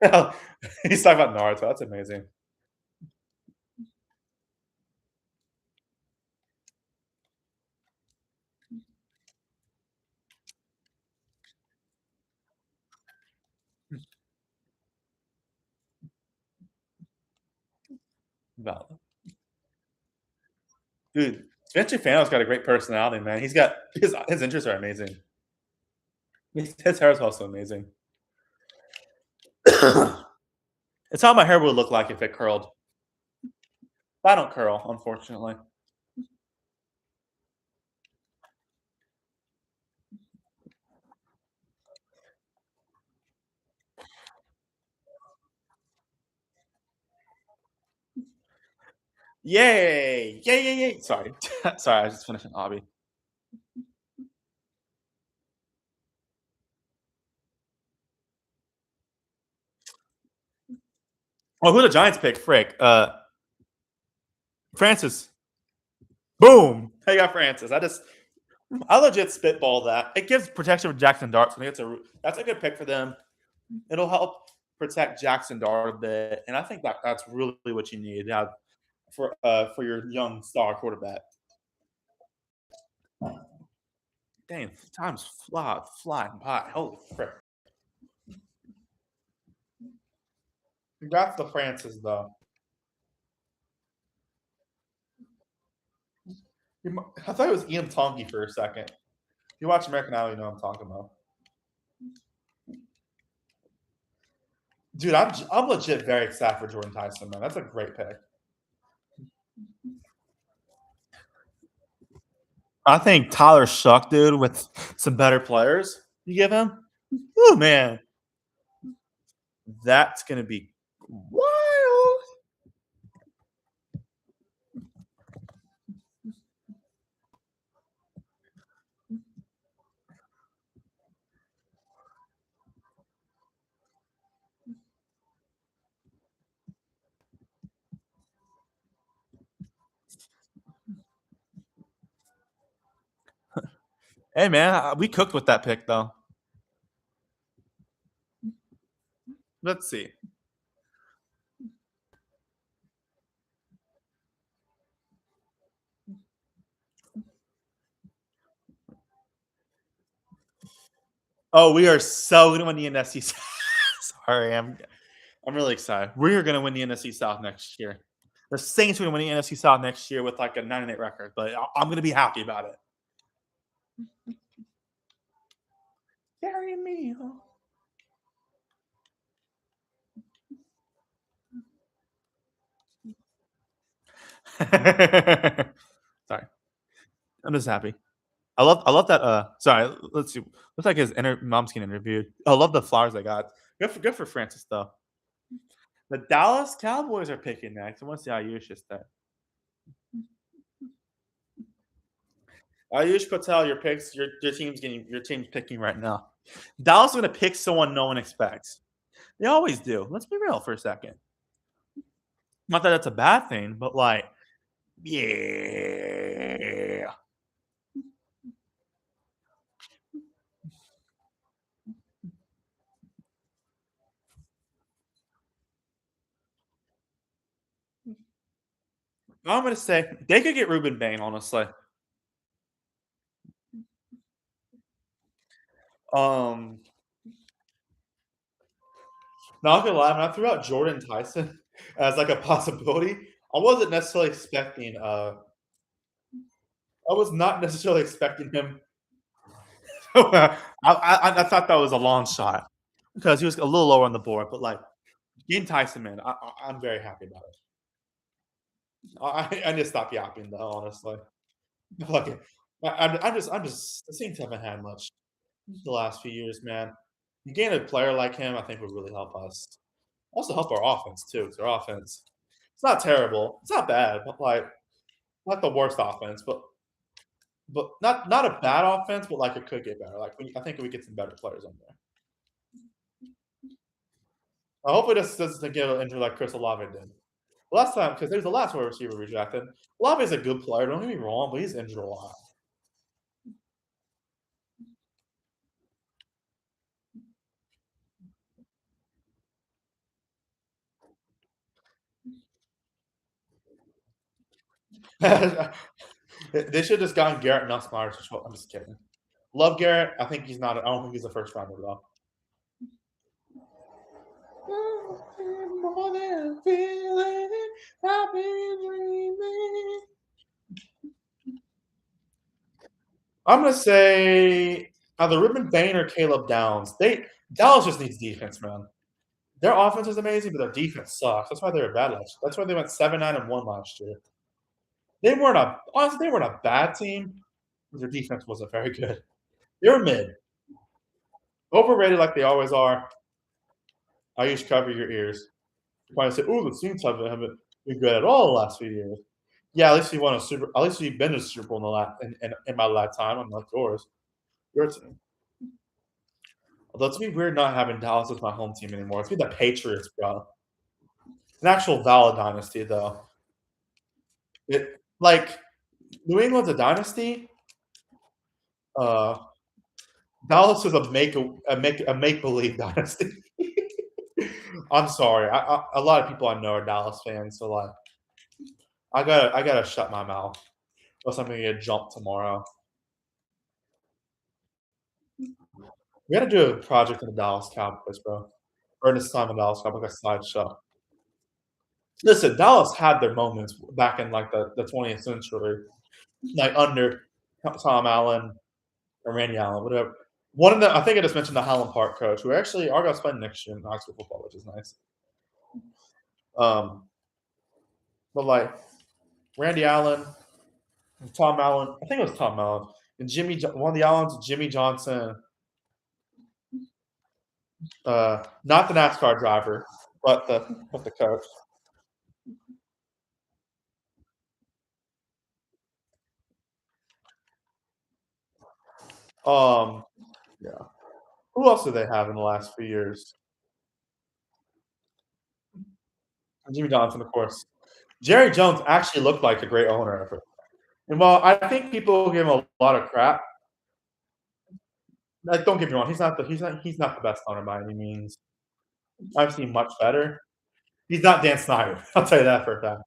He's talking about Naruto. That's amazing. Valid. Dude, Spencer Fano's got a great personality, man. He's got his interests are amazing. His hair is also amazing. It's how my hair would look like if it curled. But I don't curl, unfortunately. Yay! Yay! Yay! Yay! Sorry, sorry. I was just finishing hobby. Oh, who the Giants pick? Frick. Francis. Boom. Hey, got Francis. I legit spitball that. It gives protection for Jackson Dart. So I think that's a good pick for them. It'll help protect Jackson Dart a bit, and I think that's really what you need to have for your young star quarterback. Dang, time's flying by. Holy frick! Congrats to Francis, though. I thought it was Ian Tonky for a second. If you watch American Idol, you know what I'm talking about. Dude, I'm legit very excited for Jordan Tyson, man. That's a great pick. I think Tyler Shuck, dude, with some better players you give him. Oh man, that's gonna be wild. Hey man, we cooked with that pick though. Let's see. Oh, we are so gonna win the NFC. Sorry, I'm really excited. We are gonna win the NFC South next year. The Saints are gonna win the NFC South next year with like a 9-8 record, but I'm gonna be happy about it. Carry me. Sorry, I'm just happy. I love that. Sorry, let's see. Looks like his mom's getting interviewed. I love the flowers they got. Good for Francis though. The Dallas Cowboys are picking next. I want to see Ayush is there. Ayush Patel, your picks. Your team's picking right now. Dallas is going to pick someone no one expects. They always do. Let's be real for a second. Not that that's a bad thing, but like, yeah. I'm going to say they could get Ruben Bain, honestly. Um, Not gonna lie, when I threw out Jordan Tyson as like a possibility, I wasn't necessarily expecting. I was not necessarily expecting him. I thought that was a long shot because he was a little lower on the board, but like getting Tyson, man, I'm very happy about it. I need to stop yapping though, honestly. Like, I'm just the Saints haven't had much the last few years, man. You gain a player like him, I think would really help us. Also help our offense too, 'cause our offense, it's not terrible, it's not bad, but like not the worst offense, but not a bad offense, but like it could get better. Like I think we get some better players on there. Hopefully this doesn't get an injury like Chris Olave did. Last time, because there's the last wide receiver we drafted. Olave is a good player. Don't get me wrong, but he's injured a lot. They should have just gotten Garrett Nussmeier. I'm just kidding. Love Garrett. I think he's not. I don't think he's a first rounder though. More than feeling, I've been dreaming. I'm gonna say either Ruben Bain or Caleb Downs. Dallas just needs defense, man. Their offense is amazing, but their defense sucks. That's why they were bad last. That's why they went 7-9-1 last year. They weren't a bad team, but their defense wasn't very good. They were mid, overrated like they always are. I used to cover your ears. You probably say, "Ooh, the Saints haven't been good at all the last few years." Yeah, at least you won a Super. At least you've been to a Super Bowl in my lifetime, unlike yours. Your team. Although it's be weird not having Dallas as my home team anymore. It's be the Patriots, bro. It's an actual valid dynasty, though. It like New England's a dynasty. Uh, Dallas is a make believe dynasty. I'm sorry. A lot of people I know are Dallas fans, so like I gotta shut my mouth, or something get jumped tomorrow. We gotta do a project in the Dallas Cowboys, bro. Or this time in Dallas Cowboys, like a slideshow. Listen, Dallas had their moments back in like the 20th century, like under Tom Allen or Randy Allen, whatever. One of them, I think I just mentioned the Highland Park coach, who actually Argyle's playing next year in high school football, which is nice. Um, but like Randy Allen, and Tom Allen, I think it was Tom Allen, and one of the Allens, Jimmy Johnson, not the NASCAR driver, but the coach. Um, yeah. Who else do they have in the last few years? Jimmy Johnson, of course. Jerry Jones actually looked like a great owner. And while I think people give him a lot of crap, like, don't get me wrong, he's not the best owner by any means. I've seen much better. He's not Dan Snyder. I'll tell you that for a fact.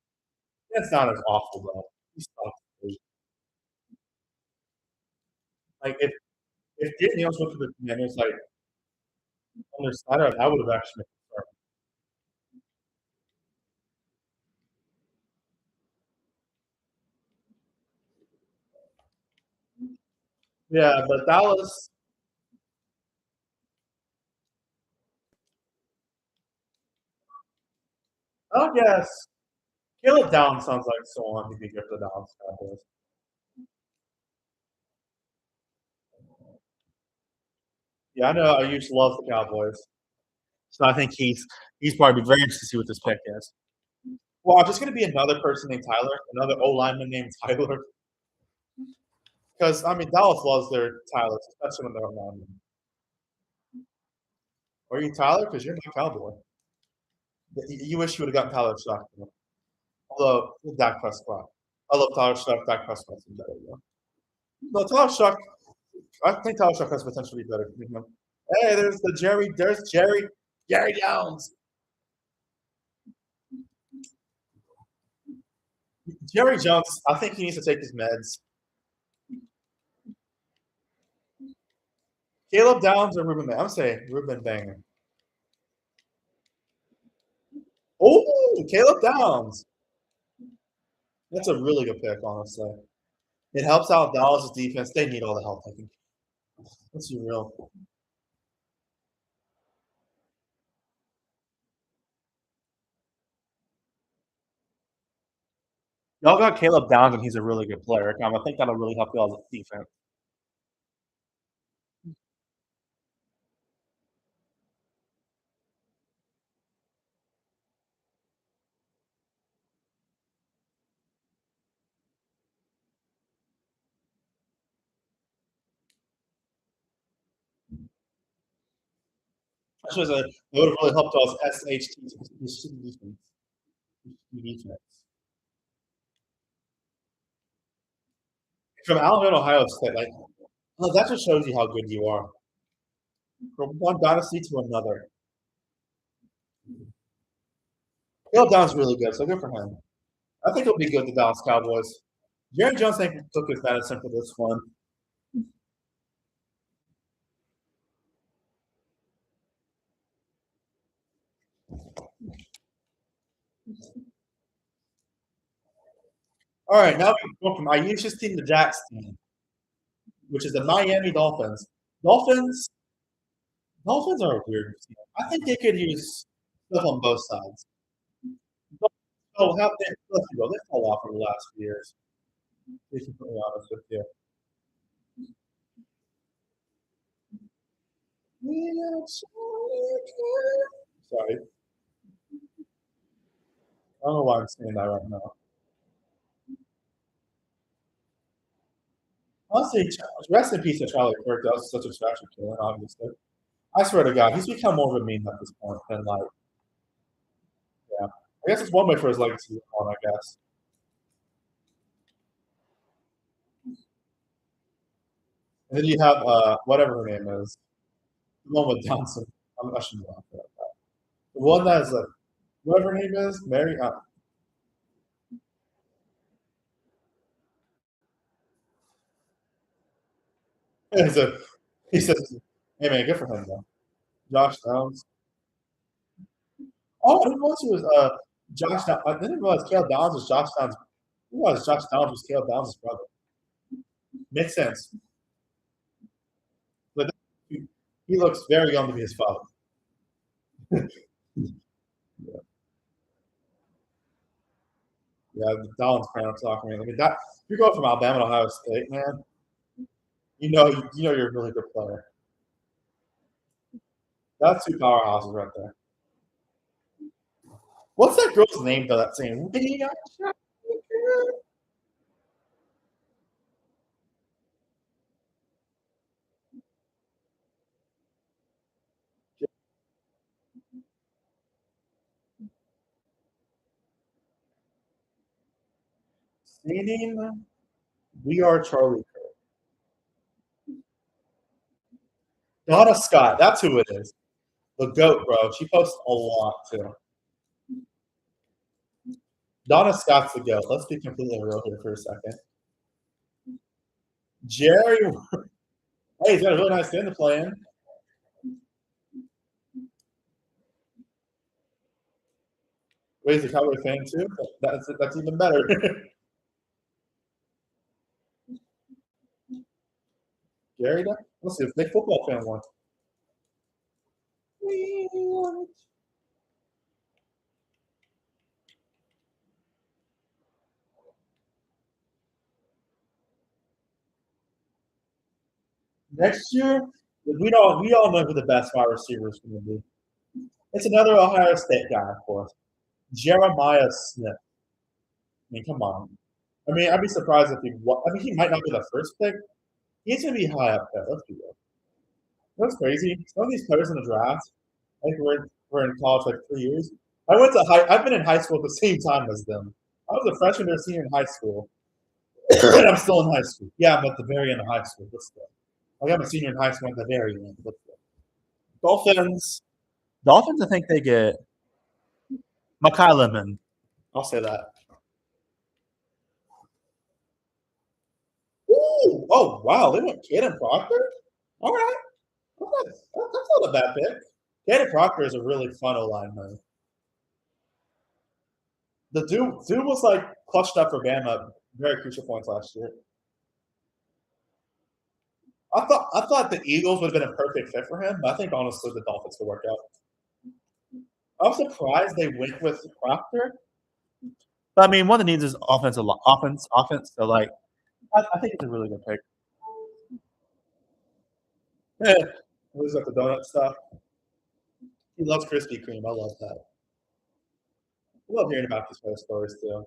Dan Snyder's awful though. He sucks. Like if Daniels went to the Commanders like under Snyder, I would have actually been concerned. Yeah, but Dallas, I guess Caleb Downs sounds like someone who could be good for the Dallas Cowboys. Yeah, I know. I used to love the Cowboys, so I think he's probably very interested to see what this pick is. Well, I'm just going to be another person named Tyler, another O lineman named Tyler, because I mean Dallas loves their Tylers, especially when they're linemen. Are you Tyler? Because you're not Cowboy. You wish you would have gotten Tyler Shuck. Although Dak Prescott, I love Tyler Shuck. Dak Prescott's better. No, Tyler Shuck. I think Tyler Shuck has potential to be better than him. Hey, there's the Jerry. There's Jerry Downs. Jerry Jones. I think he needs to take his meds. Caleb Downs or Ruben Banger? I'm saying Ruben Banger. Oh, Caleb Downs. That's a really good pick, honestly. It helps out Dallas' defense. They need all the help, I think. Let's be real. Y'all got Caleb Downs, and he's a really good player. I think that'll really help y'all's defense. It would have really helped us SHT defense. From Alabama, Ohio State, that just shows you how good you are. From one dynasty to another. Caleb Downs really good, so good for him. I think it'll be good, the Dallas Cowboys. Jerry Jones took his medicine for this one. All right, now we go from Ayush's team to Jack's team, which is the Miami Dolphins. Dolphins are a weird team. I think they could use stuff on both sides. Oh, let's go. They fell off in the last few years. To be completely honest with you. Sorry. I don't know why I'm saying that right now. Honestly, rest in peace to Charlie Kirk. That was such a tragic killing, obviously. I swear to God, he's become more of a meme at this point than yeah. I guess it's one way for his legacy to go on, I guess. And then you have whatever her name is, the one with Down syndrome. I shouldn't laugh at that. The one that is whatever her name is, Mary. He says, "Hey man, good for him though." Josh Downs. Oh, I didn't realize it was Josh. I didn't realize Caleb Downs was Josh Downs. I didn't realize Josh Downs was Caleb Downs' brother. Makes sense. But he looks very young to be his father. Yeah, the Downs fan talking. I mean, that you go from Alabama to Ohio State, man. You're a really good player. That's two powerhouses right there. What's that girl's name though? That singing. Singing, we are Charlie Kirk. Donna Scott, that's who it is. The goat, bro. She posts a lot too. Donna Scott's the goat. Let's be completely real here for a second. Jerry, hey, he's got a really nice game to play in. Wait, he's a Cowboy fan too? That's even better. Gary, let's see if Nick football fan won. Next year, We all know who the best wide receiver is going to be. It's another Ohio State guy, of course. Jeremiah Smith. I mean, come on. I mean, I'd be surprised if he might not be the first pick. He's going to be high up there. Let's be real. That's crazy. Some of these players in the draft, I think we're in college like 3 years. I've been in high school at the same time as them. I was a freshman or a senior in high school. And I'm still in high school. Yeah, I'm at the very end of high school. Let's go. Like I'm a senior in high school at the very end. Let's go. Dolphins, I think they get Makai Lemon. I'll say that. Ooh, oh wow, they went Caden Proctor. All right, that's not a bad pick. Caden Proctor is a really fun O-line man. The dude was like clutched up for Bama very crucial points last year. I thought the Eagles would have been a perfect fit for him, but I think honestly the Dolphins could work out. I'm surprised they went with Proctor. But I mean, one of the needs is offense. So like, I think it's a really good pick. Yeah, who's got the donut stuff? He loves Krispy Kreme. I love that. I love hearing about these player stories too.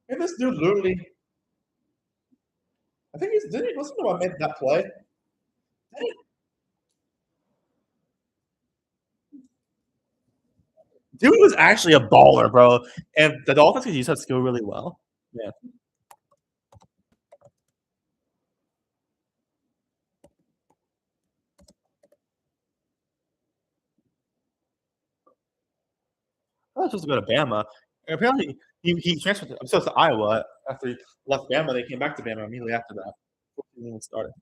And this dude literally, I think didn't he listen to what made that play? Dude was actually a baller, bro. And the Dolphins could use that skill really well. Yeah. I was supposed to go to Bama. And apparently, he transferred to Iowa after he left Bama. They came back to Bama immediately after that. Before the even started.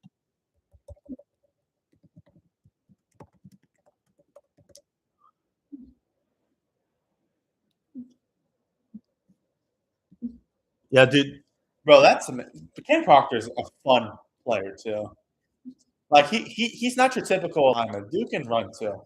Yeah, dude, bro, Ken Proctor's a fun player too. Like he's not your typical lineman. Dude can run too.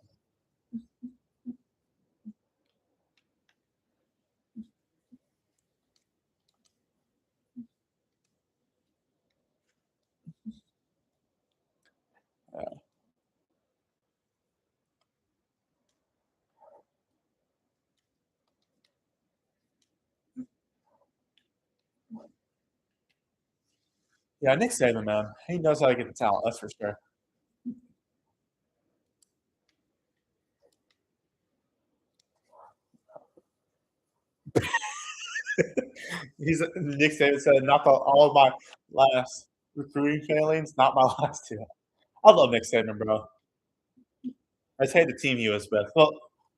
Yeah, Nick Saban, man, he knows how to get the talent. That's for sure. Nick Saban said, "Not all of my last recruiting failings, not my last two." I love Nick Saban, bro. I just hate the team he was with. Well,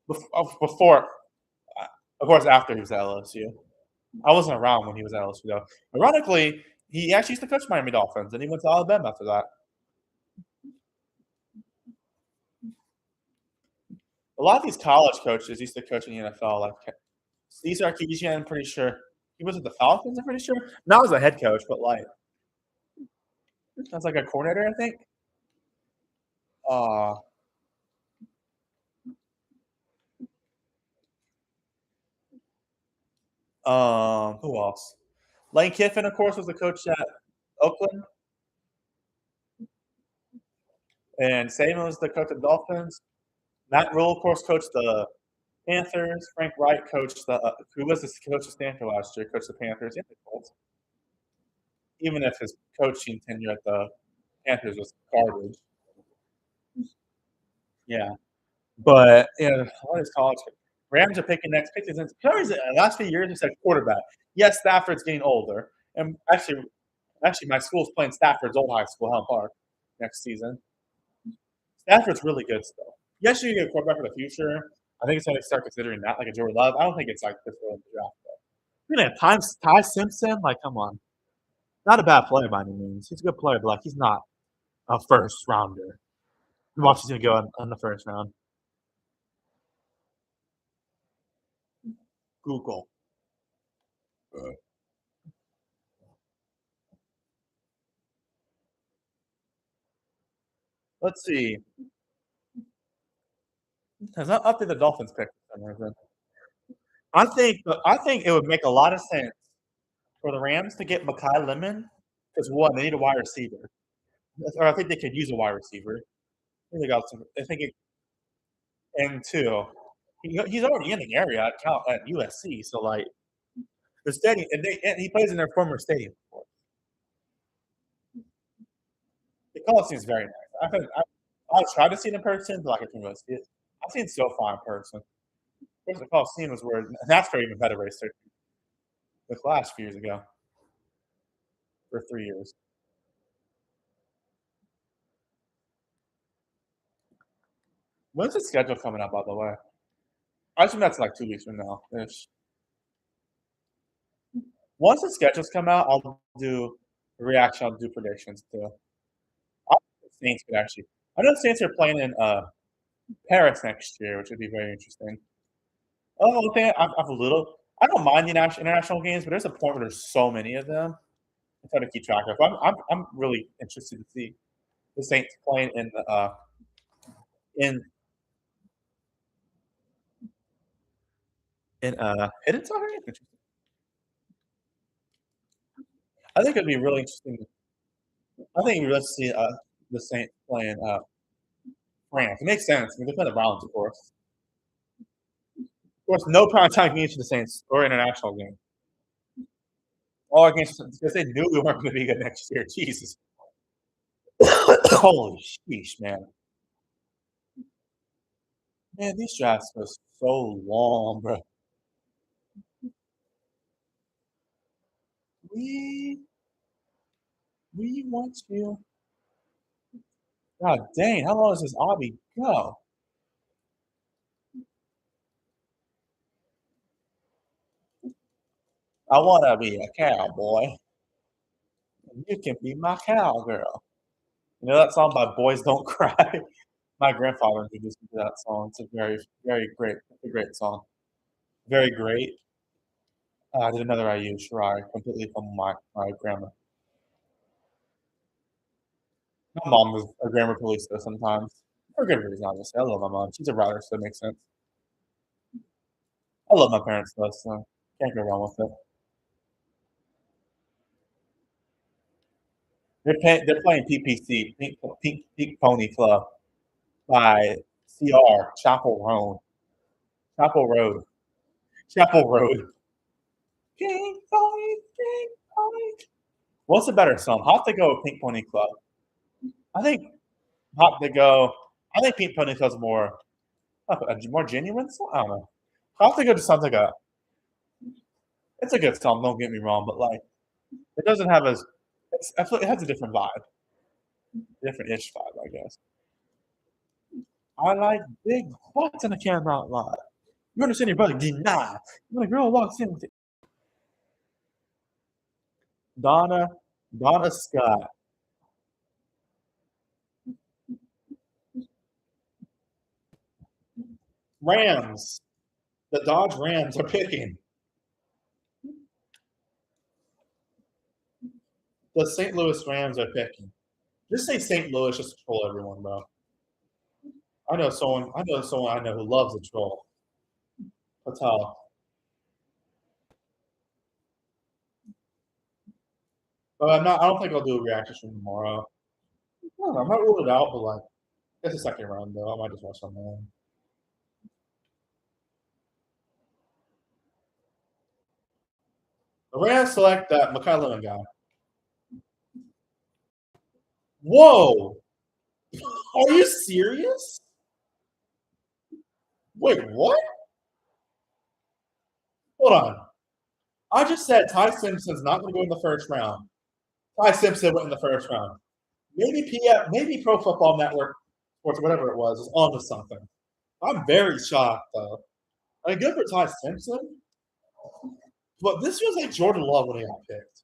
before, of course, after he was at LSU. I wasn't around when he was at LSU though. Ironically, he actually used to coach Miami Dolphins, and he went to Alabama after that. A lot of these college coaches used to coach in the NFL. Like Steve Sarkisian, I'm pretty sure he was at the Falcons. I'm pretty sure not as a head coach, but like as like a coordinator, I think. Uh who else? Lane Kiffin, of course, was the coach at Oakland, and Saban was the coach at Dolphins. Matt Rule, of course, coached the Panthers. Frank Wright coached who was the coach of Stanford last year, coached the Panthers and the Colts. Even if his coaching tenure at the Panthers was garbage. Yeah. But all these college Rams are picking next pick. The last few years, it's like quarterback. Yes, Stafford's getting older. And actually, my school's playing Stafford's old high school, Hunt Park, next season. Stafford's really good still. Yes, you get a quarterback for the future. I think it's going to start considering that, like a Jordan Love. I don't think it's like this early in the draft. Though. Ty Simpson, like, come on. Not a bad player by any means. He's a good player, but like, he's not a first rounder. Watch he's going to go in the first round. Google. Let's see. Has not updated the Dolphins pick for some reason. I think it would make a lot of sense for the Rams to get Mekhi Lemon because one, they need a wide receiver, or I think they could use a wide receiver. I think they got some. I think it, and two, he's already in the area at USC, so like the stadium, and he plays in their former stadium. The Coliseum is very nice. I've tried to see it in person, but like I can really see it. I've seen SoFi in person. Of course, the Coliseum was where NASCAR even had a race there. The last few years ago, for 3 years. When's the schedule coming up, by the way? I assume that's like 2 weeks from now. Ish. Once the schedules come out, I'll do a reaction. I'll do predictions too. I think the Saints could actually. I know the Saints are playing in Paris next year, which would be very interesting. Oh, okay. I've a little. I don't mind the international games, but there's a point where there's so many of them. It's hard to keep track of. I'm really interested to see the Saints playing in hidden soccer. Interesting. I think it'd be really interesting. I think we'd see the Saints playing France. It makes sense. I mean, they play the Browns, of course. Of course, no prime time games for the Saints or international game. All our games because they knew we weren't going to be good next year. Jesus. Holy sheesh, man. Man, these drafts are so long, bro. We want you. God dang, how long does this obby go? I want to be a cowboy. You can be my cowgirl. You know that song by Boys Don't Cry? My grandfather introduced me to that song. It's a very, very great, a great song. Very great. I did another IU Shirai completely from my grandma. My mom was a grammar police though sometimes. For good reason, obviously. I love my mom. She's a writer, so it makes sense. I love my parents though, so can't go wrong with it. They're playing PPC, Pink Pony Club by CR, Chapel Road. Chapel Road. Chapel Road. Pink Pony, Pink Pony. What's a better song? Hot to Go or Pink Pony Club? I think Hot to Go. I think Pink Pony Club's more a more genuine song. I don't know. Hot to Go just sounds like it's a good song. Don't get me wrong, but like it doesn't have as. I feel it has a different vibe, different ish vibe, I guess. I like big butts and I cannot lie. You understand your brother deny. When a girl walks in with it. Donna Scott. Rams. The Dodge Rams are picking. The St. Louis Rams are picking. Just say St. Louis just to troll everyone, bro. I know someone I know who loves a troll. Patel. But I don't think I'll do a reaction stream tomorrow. I don't know, I might rule it out, but like it's a second round though. I might just watch on my own. The Rams select that Mekhi Lemon guy. Whoa! Are you serious? Wait, what? Hold on. I just said Ty Simpson's not going to go in the first round. Ty Simpson went in the first round. Maybe Pro Football Network, or whatever it was onto something. I'm very shocked though. I mean, good for Ty Simpson, but this was like Jordan Love when he got picked.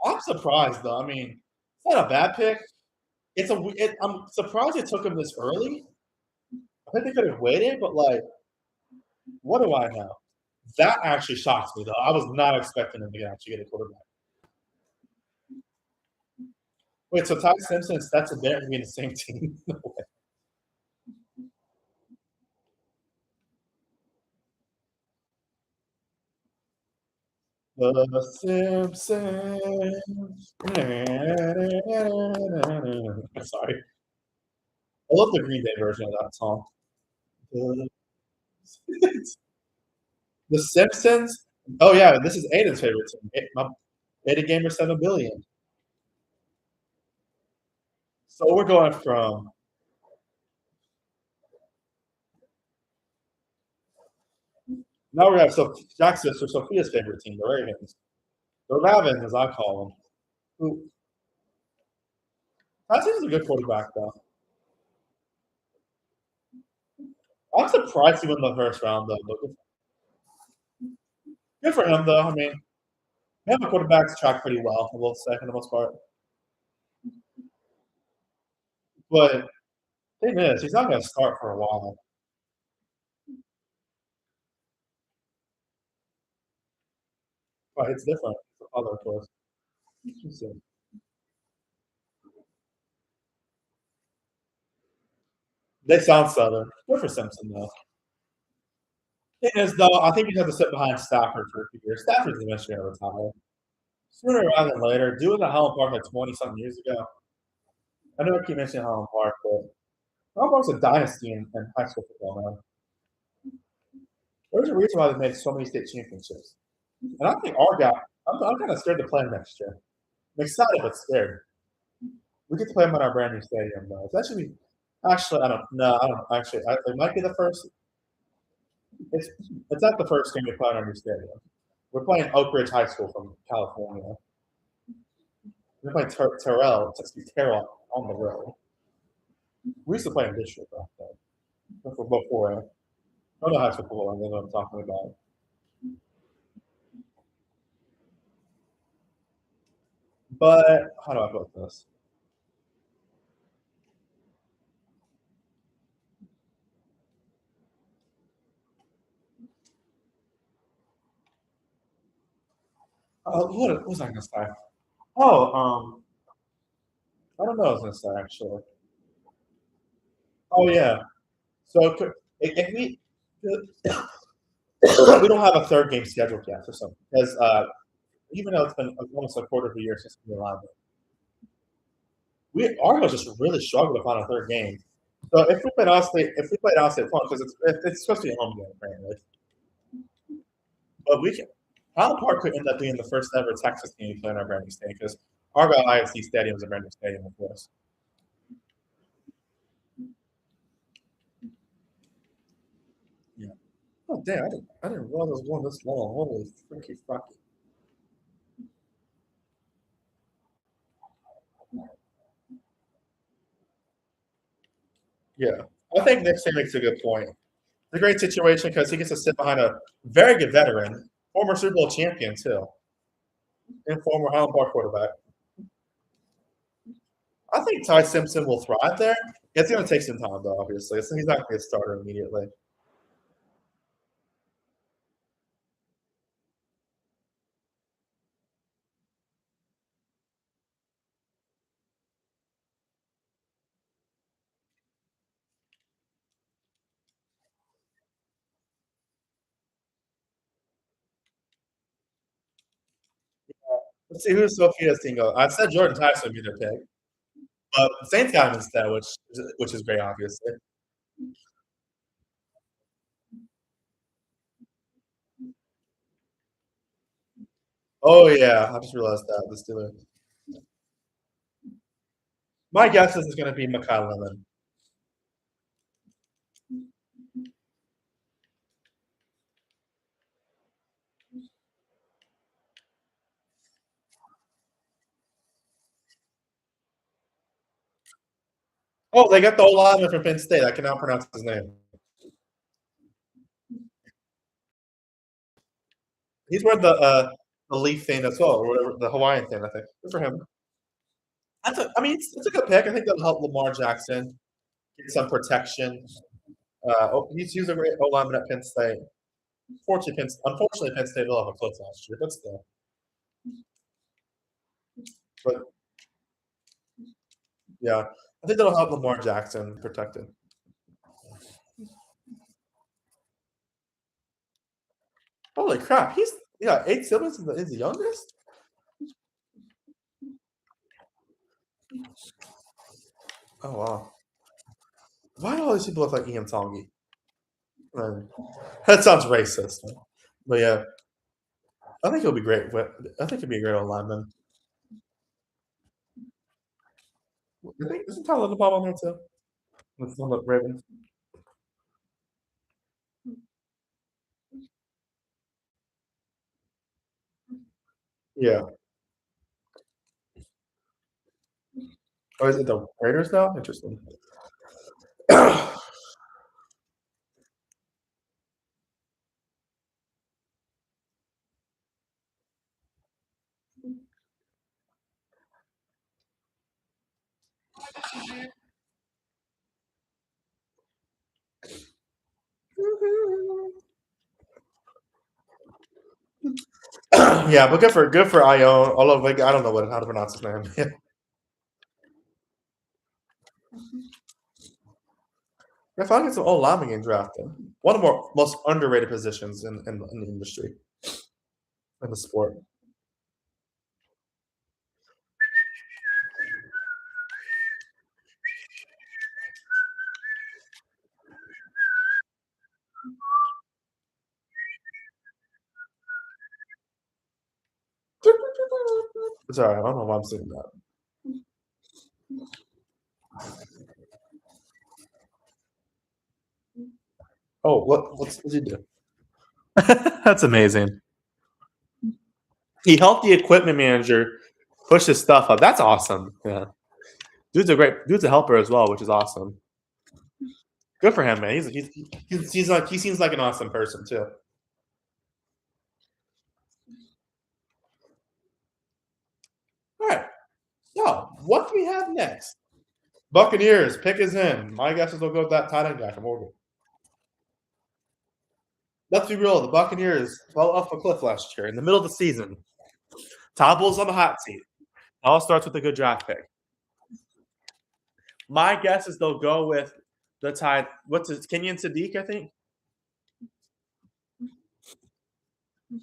I'm surprised though. I mean, it's not a bad pick. I'm surprised it took him this early. I think they could have waited, but like, what do I know? That actually shocks me though. I was not expecting him to actually get a quarterback. Wait, so Ty Simpson and Stetson Bennett be in the same team? No way. The Simpsons. Sorry. I love the Green Day version of that song. The The Simpsons. Oh yeah, this is Aiden's favorite team. Ada Gamer 7 billion. So we're going from now we have Jack's sister Sophia's favorite team, the Ravens. The Ravens, as I call them. Who Tyson's a good quarterback though. I'm surprised he won the first round though. But good for him though. I mean, we have the quarterbacks track pretty well, I will say, for the most part. But thing is, he's not going to start for a while. But it's different. For other, of course. They sound Southern. Good for Simpson though. Thing is, though, I think you have to sit behind Stafford for a few years. Stafford's eventually going to retire. Sooner rather than later, doing the Highland Park like 20-something years ago. I know I keep mentioning Highland Park, but Highland Park's a dynasty in high school football, man. There's a reason why they made so many state championships. And I think I'm kind of scared to play them next year. I'm excited but scared. We get to play them in our brand new stadium, though. It's actually, I don't know. I don't actually. It might be the first. It's not the first game we play in our new stadium. We're playing Oak Ridge High School from California. We're playing Terrell on the road. We used to play in district back then. Before I don't know high school football. I know what I'm talking about. But how do I put this? What was I going to say? Oh, I don't know what I was going to say actually. Oh yeah. So if we we don't have a third game scheduled yet for some because even though it's been almost a quarter of a year since we allowed it, Argo just really struggled to find a third game. So if we played Allstate, because it's supposed to be a home game, apparently. But Highland Park could end up being the first ever Texas game we play in our brand new stadium because Argyle ISD Stadium is a brand new stadium, of course. Yeah. Oh damn! I didn't realize it was going this long. Holy freaky fucky. Yeah, I think Nick Saban makes a good point. It's a great situation because he gets to sit behind a very good veteran, former Super Bowl champion too, and former Highland Park quarterback. I think Ty Simpson will thrive there. It's going to take some time, though, obviously. So he's not going to get started immediately. Let's see who Sophia's team goes. I said Jordan Tyson would be their pick, but the Saints got him instead, which is great, obviously. Oh yeah, I just realized that the Steelers. My guess is it's going to be Makai Lemon. Oh, they got the old lineman from Penn State. I cannot pronounce his name. He's wearing the leaf thing as well, or whatever, the Hawaiian thing. I think good for him. It's a good pick. I think that'll help Lamar Jackson get some protection. He's a great O lineman at Penn State. Unfortunately, Penn State will have a close last year, but still. But yeah, I think that'll help Lamar Jackson protected. Holy crap! Yeah, 8 siblings is the youngest? Oh, wow. Why do all these people look like Ian Tongi? That sounds racist. But yeah, I think he'll be great. I think he'll be a great old lineman. I think isn't Tyler the on there too? With on the Ravens. Yeah. Oh, is it the Raiders now? Interesting. Yeah, but good for Ione. Although like, I don't know how to pronounce his name. I finally get some old linemen getting drafted. One of the most underrated positions in the industry, in the sport. Sorry, I don't know why I'm saying that. Oh, what's he do? That's amazing. He helped the equipment manager push his stuff up. That's awesome. Yeah, dude's a helper as well, which is awesome. Good for him, man. He's like he seems like an awesome person too. All right. So what do we have next? Buccaneers pick is in. My guess is they'll go with that tight end guy from Oregon. Let's be real. The Buccaneers fell off a cliff last year in the middle of the season. Todd Bowles on the hot seat. All starts with a good draft pick. My guess is they'll go with the tight. What's it? Kenyon Sadiq, I think.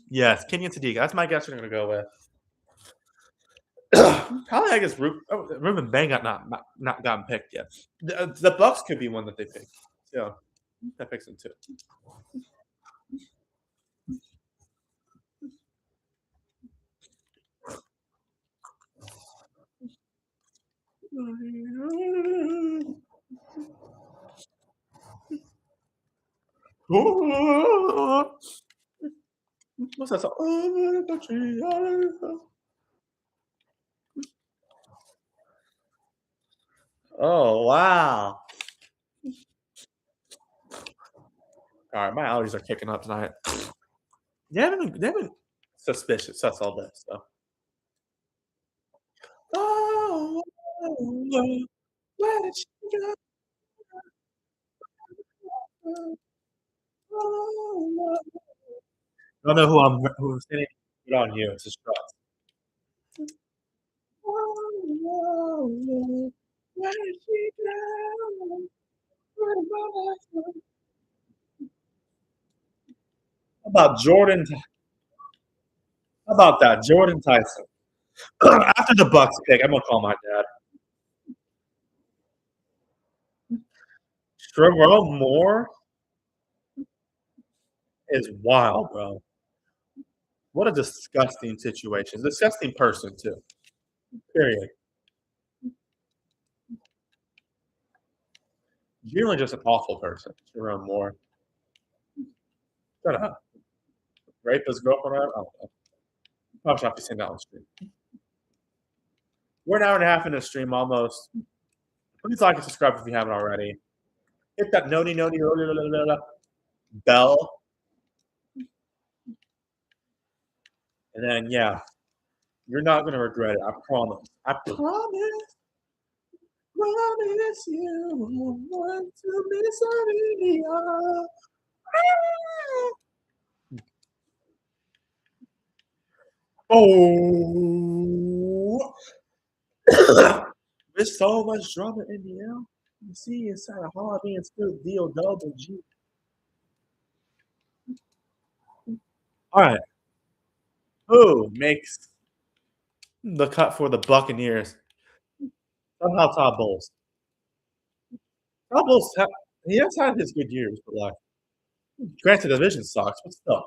Yes, Kenyon Sadiq. That's my guess. We're going to go with. Probably, I guess Ruben Bang got not gotten picked yet. The Bucks could be one that they pick. Yeah, that picks them too. What's that song? Oh wow! All right, my allergies are kicking up tonight. They haven't suspicious. That's all this. So. Oh, where did she go? I don't know who's sitting it on you. It's just trust. Where did she go? How about Jordan? How about that, Jordan Tyson? After the Bucks pick, I'm gonna call my dad. Trevor Moore is wild, bro. What a disgusting situation. Disgusting person too. Period. Generally, just an awful person. Jerome Moore. Shut up. Rape his girlfriend. I don't know. Probably should have to send that on stream. We're an hour and a half in the stream almost. Please like and subscribe if you haven't already. Hit that noni bell. And then, yeah, you're not going to regret it. I promise. I promise. Promise you want to be sorry. Oh. There's so much drama in the air. You see inside a Harvey and still deal double G. All right. Who makes the cut for the Buccaneers? Somehow Todd Bowles. Todd Bowles, he has had his good years, but like, granted, the division sucks, but still.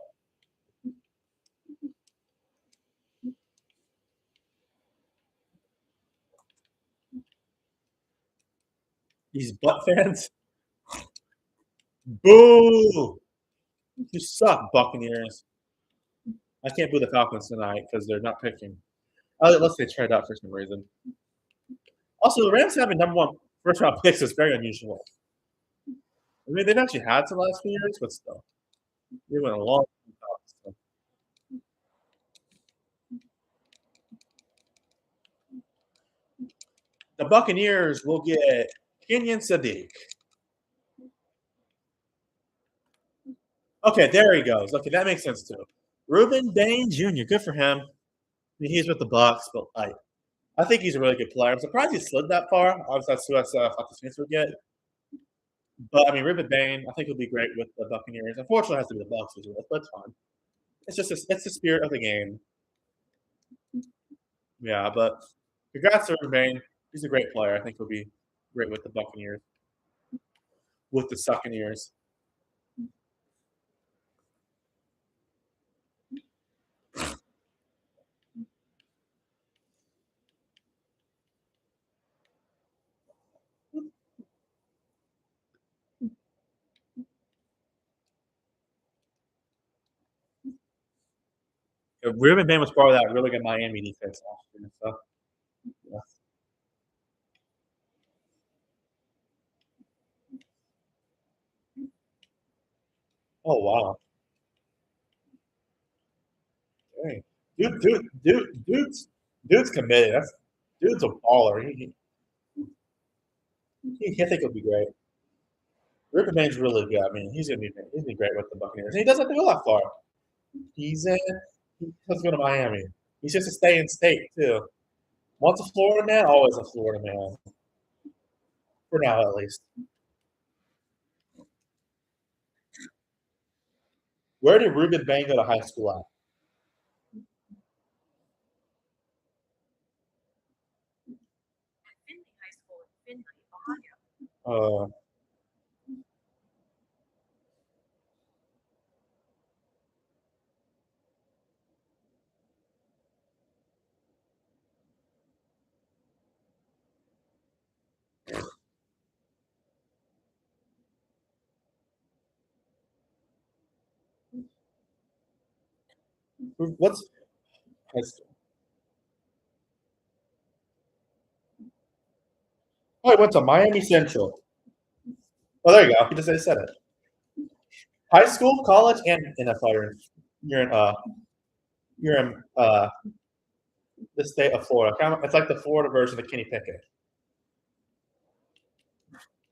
These Butt fans. Boo! You suck, Buccaneers. I can't boo the Falcons tonight because they're not picking. Unless they trade out for some reason. Also, the Rams having number one first round picks is very unusual. I mean, they've actually had some last few years, but still. They went a long time. The Buccaneers will get Kenyon Sadiq. Okay, there he goes. Okay, that makes sense too. Reuben Bain Jr. Good for him. I mean, he's with the Bucks, but I think he's a really good player. I'm surprised he slid that far. Obviously, that's who I thought the Saints would get. But I mean, Reuben Bain, I think he'll be great with the Buccaneers. Unfortunately, it has to be the Bucks as well, but it's fine. It's just it's the spirit of the game. Yeah, but congrats to Reuben Bain. He's a great player. I think he'll be great with the Buccaneers. With the Succaneers. Reuben Bain was part of that really good Miami defense last year. So, yeah. Oh wow. Dang. Dude's committed. Dude's a baller. I think he'll be great. Reuben Bain's really good. I mean, he's gonna be great with the Buccaneers. And he doesn't have to go that far. He's in. He has to go to Miami. He's just a stay in state too. Once a Florida man, always a Florida man. For now, at least. Where did Reuben Bain go to high school at? Finley High School in Finley, Ohio. What's high school? Oh, he went to Miami Central. Oh, there you go. He just said it. High school, college, and NFL. You're in the state of Florida. It's like the Florida version of Kenny Pickett.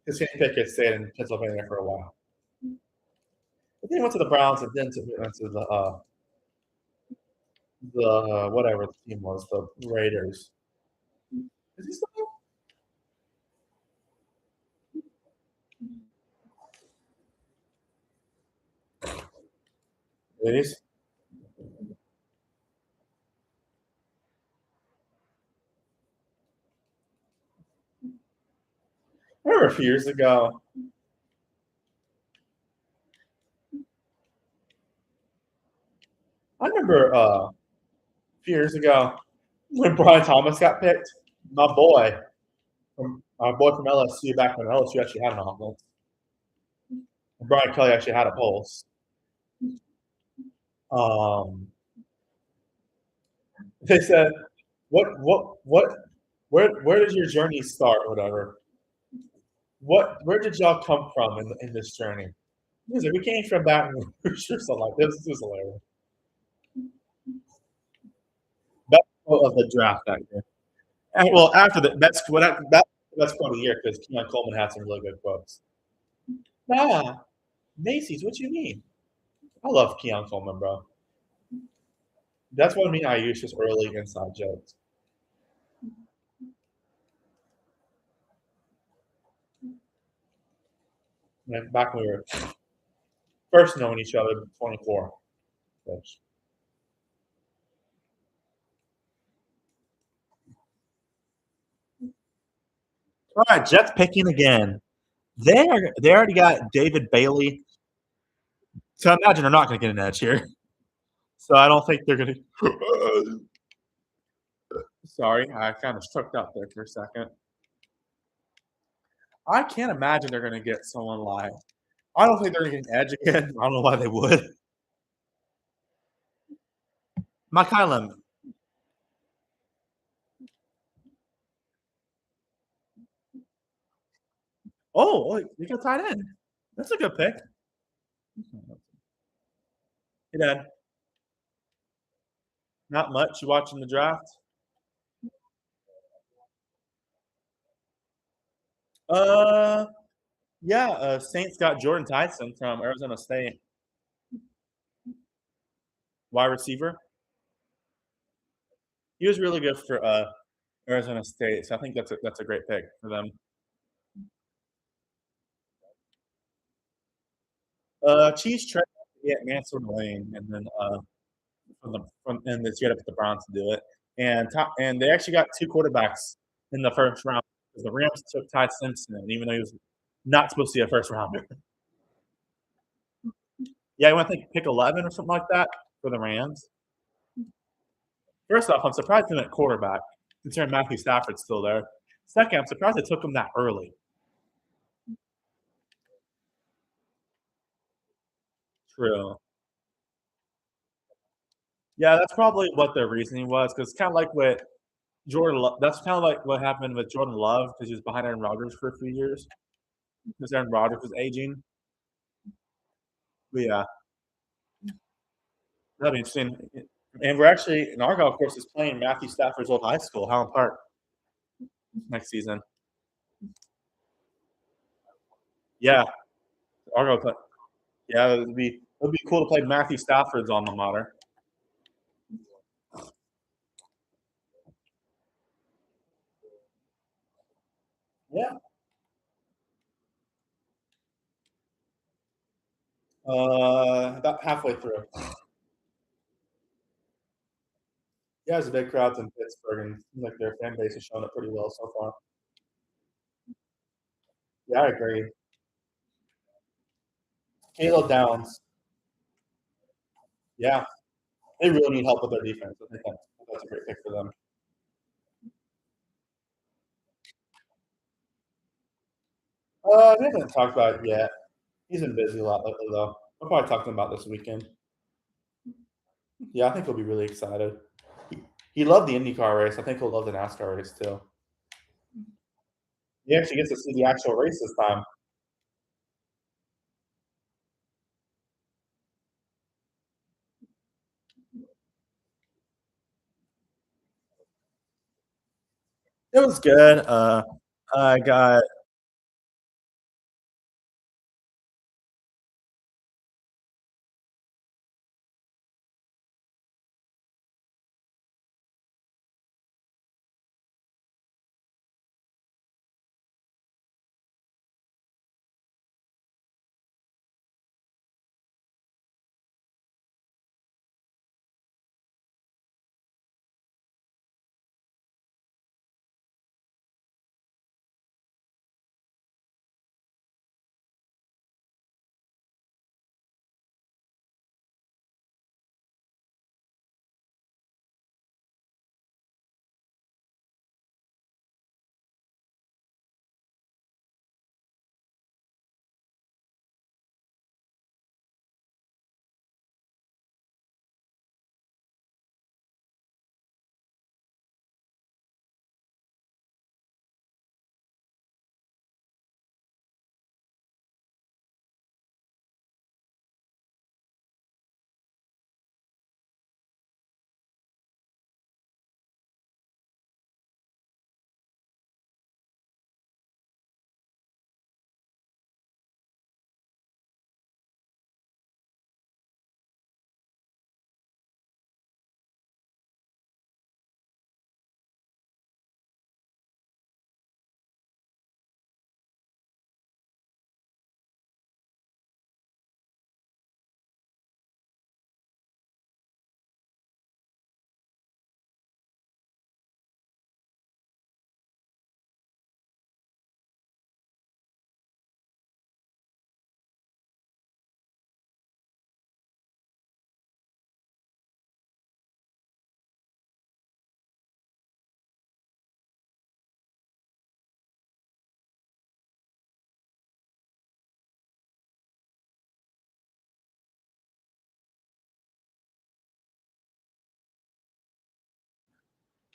Because Kenny Pickett stayed in Pennsylvania for a while. But then he went to the Browns and then went to the whatever the team was, the Raiders. Is he still there? It is. I remember a few years ago. I remember a few years ago when Brian Thomas got picked. My boy, our boy from LSU, back when LSU actually had an offense. Brian Kelly actually had a pulse. They said, where did your journey start, or whatever? Where did y'all come from in this journey? He said, we came from Baton Rouge or something like this. This is hilarious. Best quote of the draft that year. And, well, after the best quote of the year because Keon Coleman had some really good quotes. Nah, Macy's, what you mean? I love Keon Coleman, bro. That's what I mean. I use just early inside jokes. And back when we were first knowing each other, 24. All right, Jets picking again. They already got David Bailey. So I imagine they're not going to get an edge here. So I don't think they're going to. Sorry, I kind of choked up there for a second. I can't imagine they're going to get someone like. I don't think they're going to get an edge again. I don't know why they would. Mekhi Lemon. Oh, you got tight end. That's a good pick. Hey, Dad. Not much. You watching the draft? Uh, yeah. Saints got Jordan Tyson from Arizona State, wide receiver. He was really good for Arizona State, so I think that's a great pick for them. Chiefs tried to get Mansour Lane, and then and it's up to the Browns to do it. And they actually got two quarterbacks in the first round because the Rams took Ty Simpson, even though he was not supposed to be a first rounder. Yeah, I want to think pick 11 or something like that for the Rams. First off, I'm surprised they went quarterback, considering Matthew Stafford's still there. Second, I'm surprised they took him that early. True. Yeah, that's probably what their reasoning was, because kind of like what that's kind of like what happened with Jordan Love, because he was behind Aaron Rodgers for a few years, because Aaron Rodgers was aging. But yeah, that'd be interesting. And we're actually, in our golf course, is playing Matthew Stafford's old high school, Highland Park, next season. Yeah, our golf. Yeah, it'd be cool to play Matthew Stafford's alma mater. Yeah. About halfway through. Yeah, there's a big crowds in Pittsburgh, and it seems like their fan base has shown up pretty well so far. Yeah, I agree. Caleb Downs. Yeah, they really need help with their defense. I think that's a great pick for them. We haven't talked about it yet. He's been busy a lot lately, though. We'll probably talk to him about this weekend. Yeah, I think he'll be really excited. He loved the IndyCar race. I think he'll love the NASCAR race too. He actually gets to see the actual race this time. It was good. I got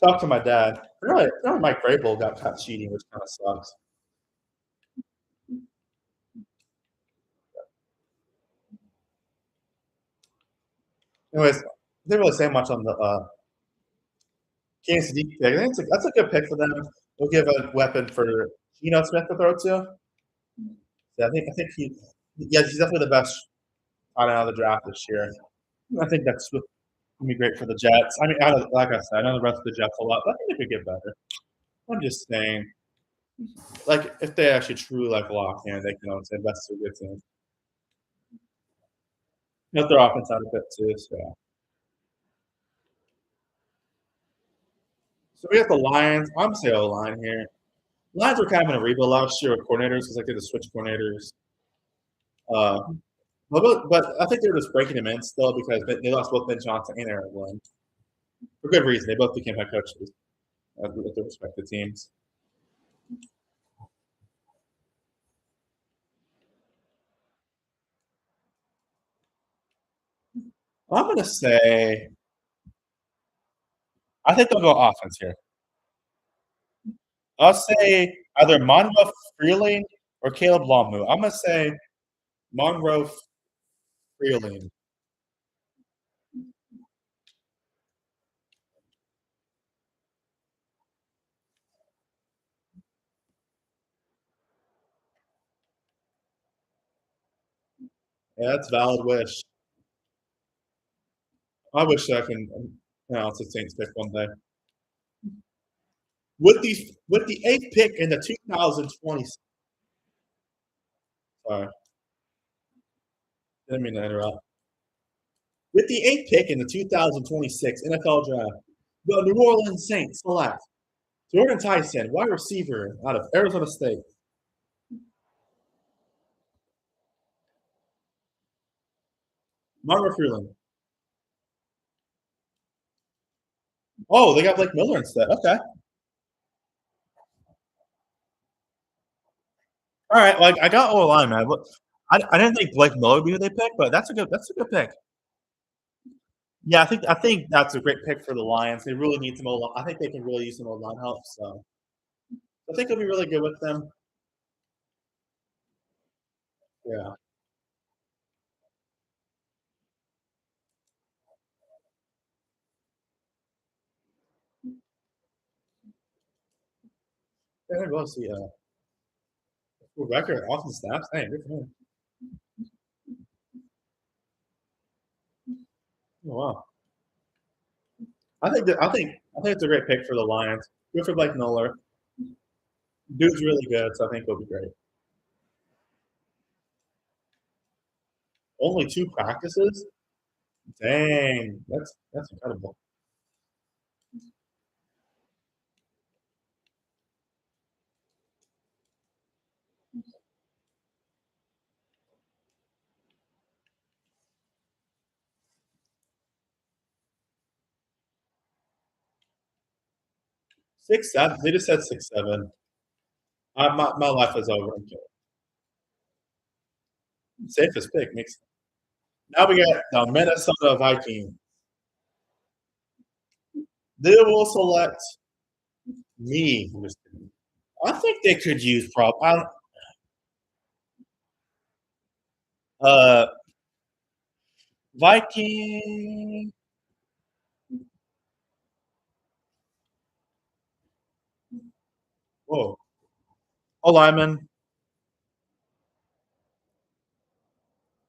Talk to my dad. Really, Mike Vrabel got caught cheating, which kind of sucks. Anyways, didn't really say much on the Kansas City pick. I think that's a good pick for them. They'll give a weapon for Geno Smith to throw to. Yeah, I think he's definitely the best out of the draft this year. I think that's gonna be great for the Jets. I mean, like I said, I know the rest of the Jets a lot, but I think they could get better. I'm just saying, like if they actually truly like lock in, they can also invest in a good team. Let their offense out a bit too. So we got the Lions. I'm saying O line here. Lions were kind of in a rebuild last year with coordinators because they did the switch coordinators. Uh, but I think they're just breaking them in still because they lost both Ben Johnson and Aaron Glenn for good reason. They both became head coaches with their respective teams. I'm going to say, I think they'll go offense here. I'll say either Monroe Freeling or Caleb Longmu. I'm going to say Monroe Freeling. Yeah, that's a valid wish. I wish I can announce the Saints pick one day. With the eighth pick in the 2020. Sorry, didn't mean to interrupt. With the eighth pick in the 2026 NFL Draft, the New Orleans Saints select Jordan Tyson, wide receiver out of Arizona State. Margaret Freeland. Oh, they got Blake Miller instead. Okay. All right. Like I got O line, man. But I didn't think Blake Miller would be who they picked, but that's a good pick. Yeah, I think that's a great pick for the Lions. They really need some O line. I think they can really use some O line help. So I think it'll be really good with them. Yeah. Yeah, we'll see. Record awesome snaps. Hey, good for him. Oh, wow. I think it's a great pick for the Lions. Good for Blake Miller. Dude's really good, so I think he'll be great. Only 2 practices? Dang, that's incredible. Six seven. They just said 6'7". My life is over. Safest pick makes. Now we got the Minnesota Vikings. They will select me. I think they could use uh Viking. Whoa. Oh, lineman.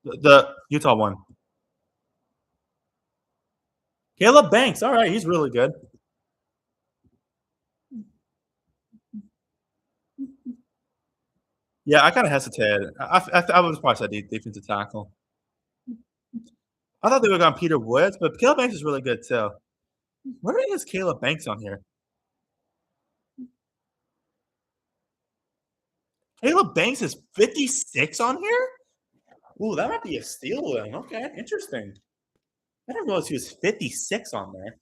The Utah one. Caleb Banks. All right, he's really good. Yeah, I kind of hesitated. I was probably said defensive tackle. I thought they would have gone Peter Woods, but Caleb Banks is really good too. Where is Caleb Banks on here? Caleb Banks is 56 on here? Ooh, that might be a steal then. Okay, interesting. I didn't realize he was 56 on there.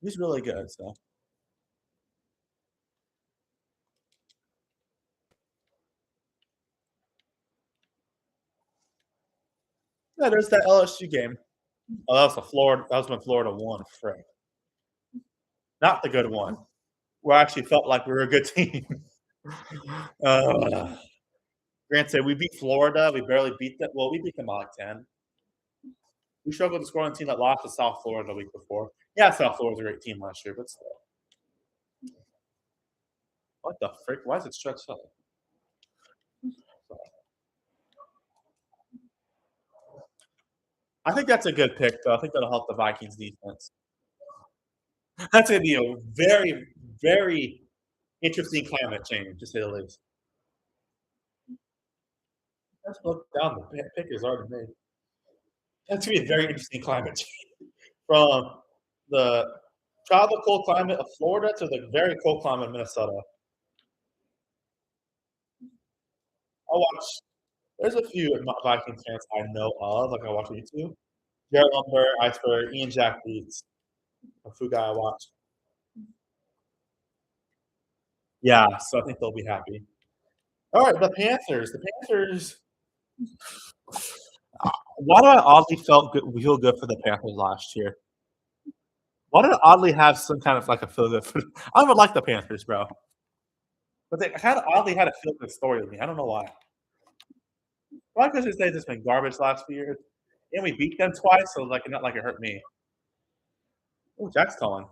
He's really good, so. Yeah, there's that LSU game. Oh, that was the Florida. That was when Florida won. Frick. Not the good one. Where I actually felt like we were a good team. Granted, we beat Florida. We barely beat them. Well, we beat them by like 10. We struggled to score on a team that lost to South Florida the week before. Yeah, South Florida was a great team last year, but still. What the frick? Why is it stretched up? I think that's a good pick, though. I think that'll help the Vikings defense. That's going to be a very, very interesting climate change, to say the least. Let's look down. The pick is already made. That's going to be a very interesting climate change. From the tropical climate of Florida to the very cold climate of Minnesota. I'll watch. There's a few Vikings fans I know of. Like I watch on YouTube. Jared Lumber, Iceberg, Ian Jack Leeds. A few guy I watch. Yeah, so I think they'll be happy. All right, the Panthers. The Panthers. Why do I oddly feel good for the Panthers last year? Why did I oddly have some kind of like a feel good? I would like the Panthers, bro, but they kind of oddly had a feel good story with me. I don't know why. Why? Because they've just been garbage last few years, and we beat them twice, so like not like it hurt me. Oh, Jack's calling.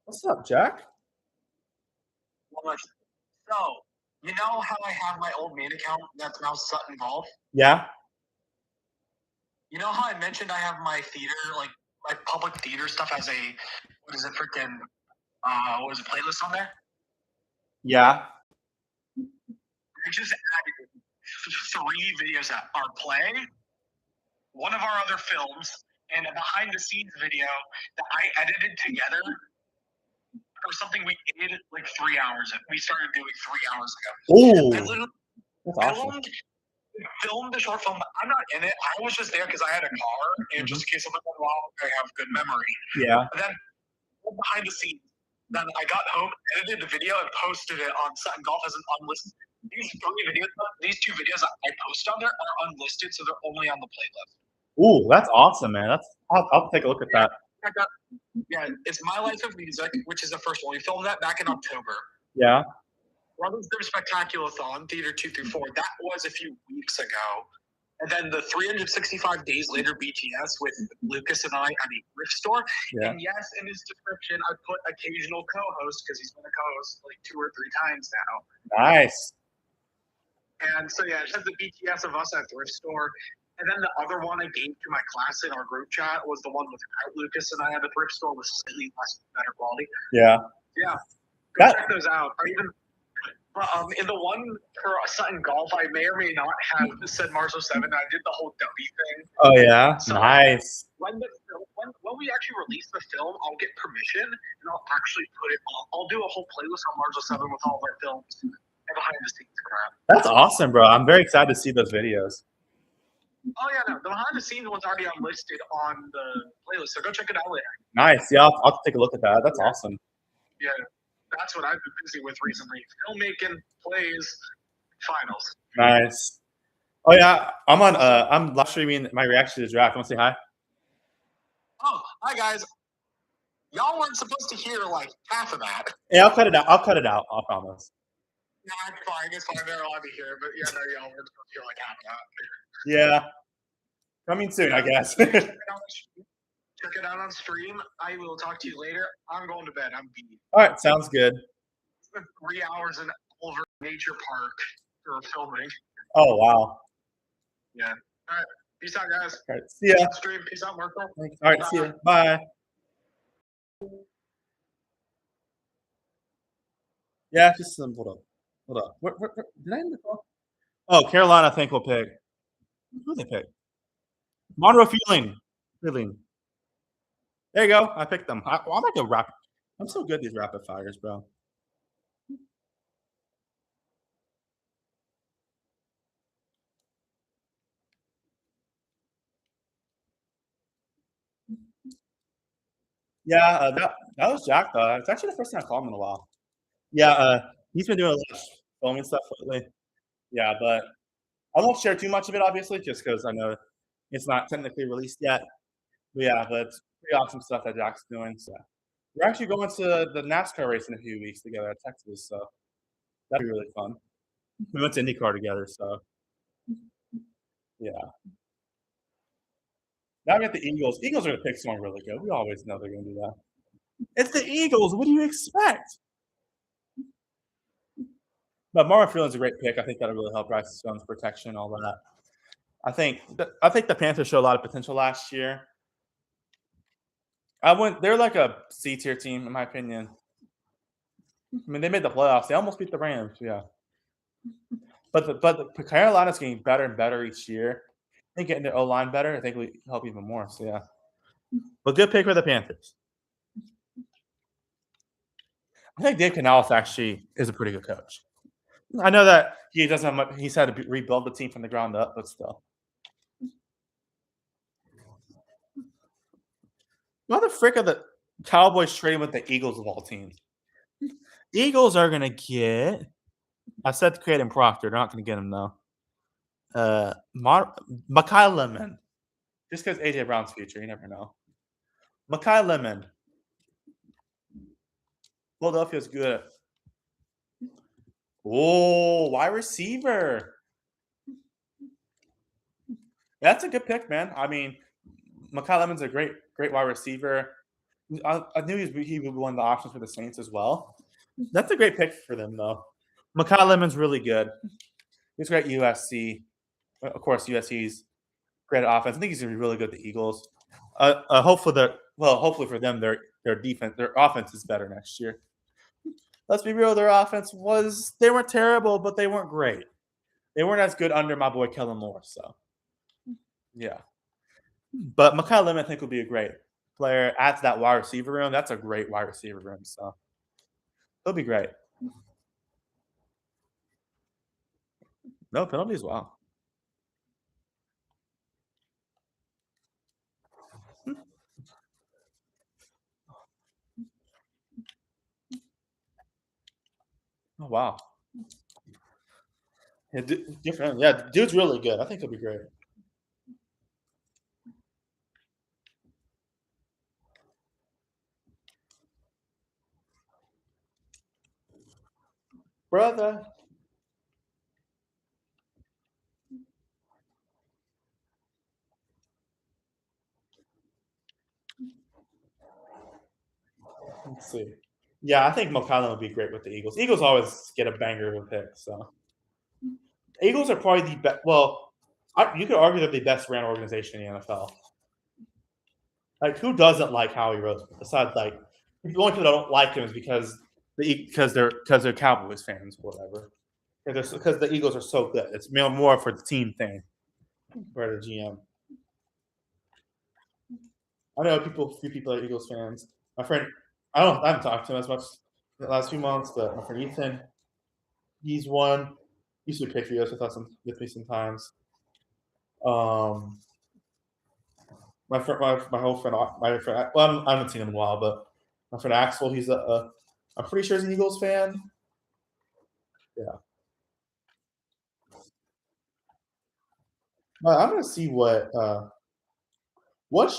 What's up, Jack? So, you know how I have my old main account that's now Sutton Golf? Yeah. You know how I mentioned I have my theater, like my public theater stuff as a, what is it, freaking, what is it, playlist on there? Yeah. I just added 3 videos that are play, one of our other films, and a behind the scenes video that I edited together for something we did like 3 hours. We started doing 3 hours ago. Ooh, I literally that's awesome. filmed the short film. I'm not in it. I was just there because I had a car, and just in case something went wrong, I have good memory. Yeah. But then behind the scenes, then I got home, edited the video, and posted it on Sutton Golf as an unlisted. These 2 videos that I post on there are unlisted, so they're only on the playlist. Ooh, that's awesome, man. I'll take a look at that. Yeah, it's My Life of Music, which is the first one. We filmed that back in October. Yeah. Brothers Grimm Spectacular-thon, Theater 2 through 4. That was a few weeks ago. And then the 365 Days Later BTS with Lucas and I at a thrift store. Yeah. And yes, in his description, I put occasional co-host because he's been a co-host like 2 or 3 times now. Nice. And so, yeah, it says the BTS of us at thrift store. And then the other one I gave to my class in our group chat was the one without Lucas and I at the thrift store with slightly better quality. Yeah. Yeah. Go check those out. Or even in the one for Sutton Golf, I may or may not have said Mars 07. I did the whole dummy thing. Oh yeah, so nice. When we actually release the film, I'll get permission and I'll actually put it. I'll do a whole playlist on Mars 07 with all of our films and behind the scenes crap. That's awesome, bro. I'm very excited to see those videos. Oh yeah, no, the behind the scenes one's already unlisted on the playlist, so go check it out later. Nice. Yeah, I'll take a look at that. That's awesome. Yeah. That's what I've been busy with recently. Filmmaking, plays, finals. Nice. Oh yeah, I'm live streaming my reaction to the draft. Want to say hi? Oh, hi guys. Y'all weren't supposed to hear like half of that. Yeah, I'll cut it out. I promise. No, it's fine. It's fine. They're allowed to hear, but yeah, no, y'all weren't supposed to hear like half of that. Yeah. Coming soon, I guess. Check it out on stream. I will talk to you later. I'm going to bed. I'm beat. All right, sounds good. It's been 3 hours in Oliver Nature Park for filming. Oh wow. Yeah. All right. Peace out, guys. All right. See ya. Stream. Peace out, Marco. All right. Bye. See ya. Bye. Yeah, just hold up. Hold up. Where, did I end the call? Oh, Carolina, I think will pick. Who they pick? Monroe Feeling. There you go. I picked them. I'm like a rapid. I'm so good at these rapid fires, bro. Yeah, that was Jack though. It's actually the first time I called him in a while. Yeah, He's been doing a lot of filming stuff lately. Yeah, but I won't share too much of it, obviously, just because I know it's not technically released yet. But yeah, but it's pretty awesome stuff that Jack's doing. So we're actually going to the NASCAR race in a few weeks together at Texas, so that'd be really fun. We went to IndyCar together, so yeah. Now we got the Eagles. Eagles are gonna pick someone really good. We always know they're gonna do that. It's the Eagles. What do you expect? But Marvin Freeland's a great pick. I think that'll really help Bryce Young's protection, all that. I think the Panthers showed a lot of potential last year. They're like a C tier team, in my opinion. I mean, they made the playoffs. They almost beat the Rams, yeah. But the Carolina's getting better and better each year. I think getting their O line better, I think will help even more. So yeah. But good pick for the Panthers. I think Dave Canales actually is a pretty good coach. I know that he doesn't have much, he's had to rebuild the team from the ground up, but still. Why the frick are the Cowboys trading with the Eagles of all teams? Eagles are gonna get. I said Caden Proctor. They're not gonna get him though. Mekhi Lemon. Just because AJ Brown's future, you never know. Mekhi Lemon. Philadelphia's good. Oh, wide receiver. That's a good pick, man. I mean, Mekhi Lemon's a great wide receiver. I knew he would be one of the options for the Saints as well. That's a great pick for them, though. Mekhi Lemon's really good. He's great at USC. Of course, USC's great at offense. I think he's going to be really good at the Eagles. Hopefully for them, their offense is better next year. Let's be real, their offense they weren't terrible, but they weren't great. They weren't as good under my boy Kellen Moore. So, yeah. But Mekhi Lemon, I think, will be a great player. Add to that wide receiver room. That's a great wide receiver room. So, he'll be great. No penalties. Wow. Oh, wow. Yeah, different. Yeah, dude's really good. I think he'll be great. Brother. Let's see. Yeah, I think McCollum would be great with the Eagles. Eagles always get a banger of a pick. So, Eagles are probably the best. Well, you could argue they're the best ran organization in the NFL. Like, who doesn't like Howie Roseman? Besides, like, the only people that don't like him is because they're Cowboys fans or whatever. Because the Eagles are so good. It's more for the team thing, for the GM. I know a few people are Eagles fans. My friend, I haven't talked to him as much the last few months, but my friend Ethan, he's one. He used to pick videos with me sometimes. My whole friend, well, I haven't seen him in a while, but my friend Axel, he's I'm pretty sure he's an Eagles fan. Yeah. But I'm gonna see what's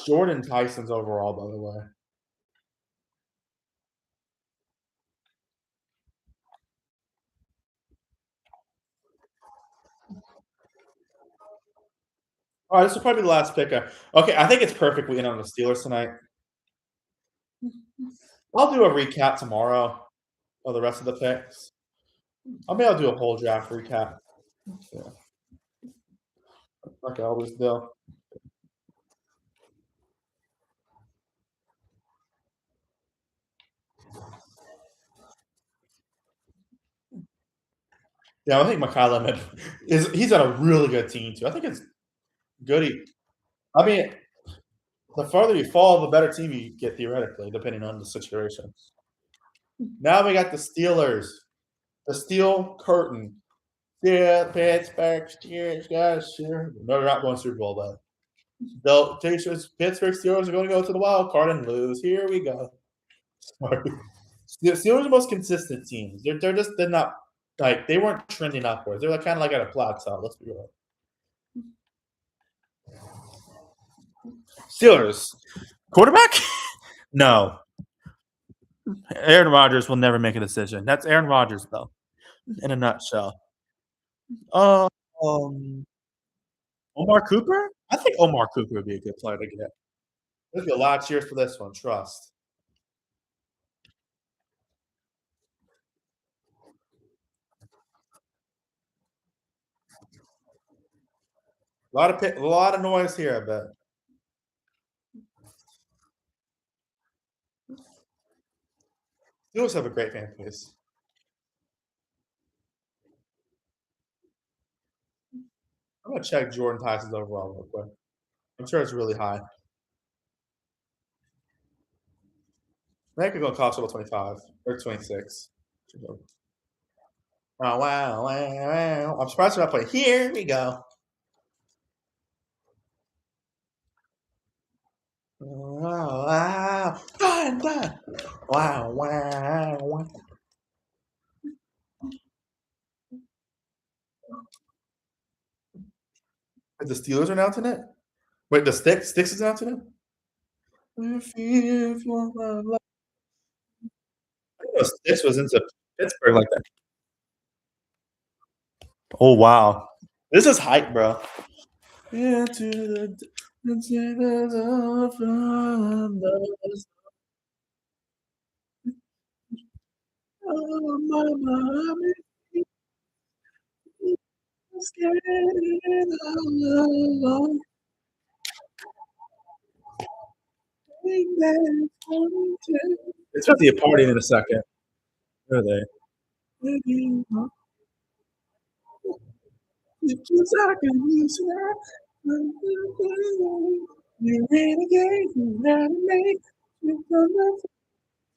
Jordan Tyson's overall, by the way. All right, this will probably be the last pick. Okay, I think it's perfect we end on the Steelers tonight. I'll do a recap tomorrow of the rest of the picks. I'll do a whole draft recap. Yeah. Like I always do. Yeah, I think Mekhi Lemon he's on a really good team too. I think it's good. I mean, the farther you fall, the better team you get theoretically, depending on the situation. Now we got the Steelers, the Steel Curtain. Yeah, Pittsburgh Steelers, guys. Sure, no, they're not going Super Bowl, but Pittsburgh Steelers are going to go to the wild card and lose. Here we go. The Steelers are the most consistent teams. They're not like they weren't trending upwards. They're like, kind of like at a plateau. Let's be real. Steelers quarterback? No. Aaron Rodgers will never make a decision. That's Aaron Rodgers, though, in a nutshell. Um, Omar Cooper? I think Omar Cooper would be a good player to get. There's a lot of cheers for this one. Trust. A lot of noise here, I bet. Steelers have a great fan base. I'm gonna check Jordan Tyson's overall real quick. I'm sure it's really high. I think it's gonna cost about 25 or 26. Oh wow. I'm surprised they're not playing. Here we go. Wow. Wow. The Steelers are announcing it? Wait, the Sticks is announcing it? I didn't know Sticks was into Pittsburgh like that. Oh wow. This is hype, bro. It's about to be a party in a second. Where are they?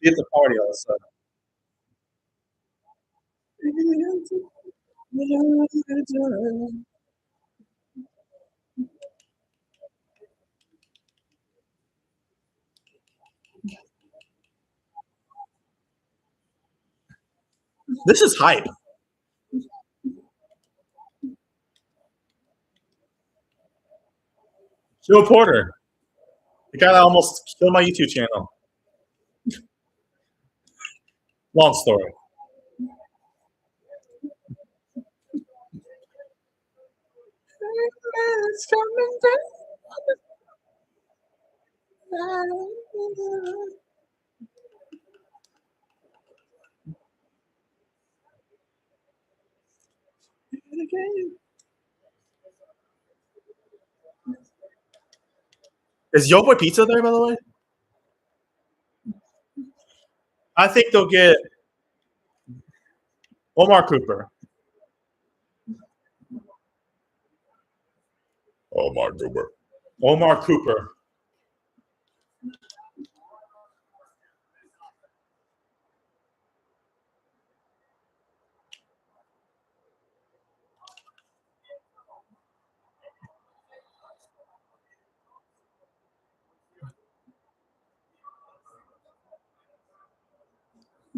It's a party all of a sudden. This is hype. Joe Porter, the guy that almost killed my YouTube channel. Long story. Is Yo Boy Pizza there, by the way? I think they'll get Omar Cooper. Omar Cooper.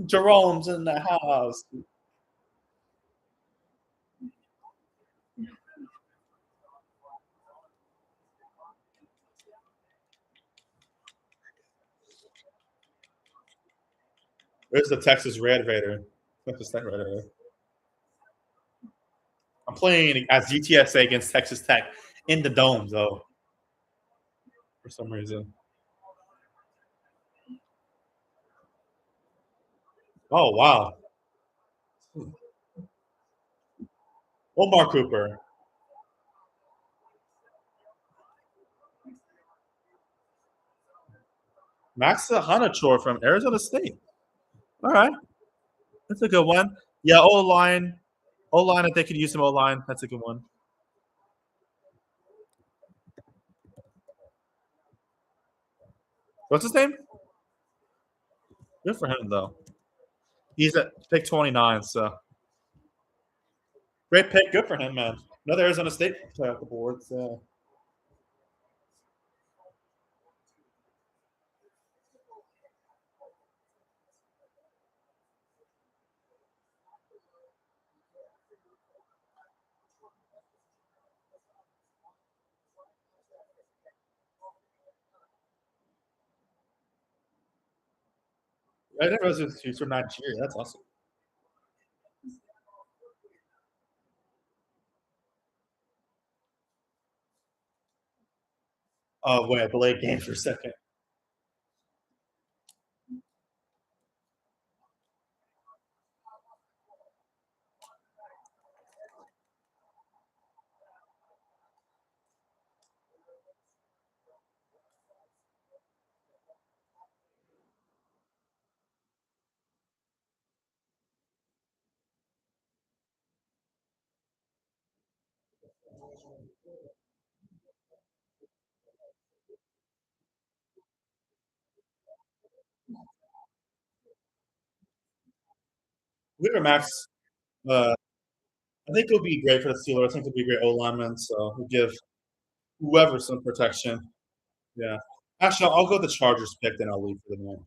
Jerome's in the house. Where's the Texas Red Raider? Texas Tech Red Raider. I'm playing as UTSA against Texas Tech in the dome, though. For some reason. Oh wow. Omar Cooper. Max Hanachor from Arizona State. All right. That's a good one. Yeah, O-line. O-line, if they could use some O-line, that's a good one. What's his name? Good for him, though. He's at pick 29, so. Great pick. Good for him, man. Another Arizona State player off the board, so. I didn't realize he's from Nigeria. That's awesome. Oh, wait, I delayed game for a second. Weaver Max, I think it'll be great for the Steelers. I think it'll be a great O lineman, so we'll give whoever some protection. Yeah. Actually, I'll go with the Chargers pick, then I'll leave for the night.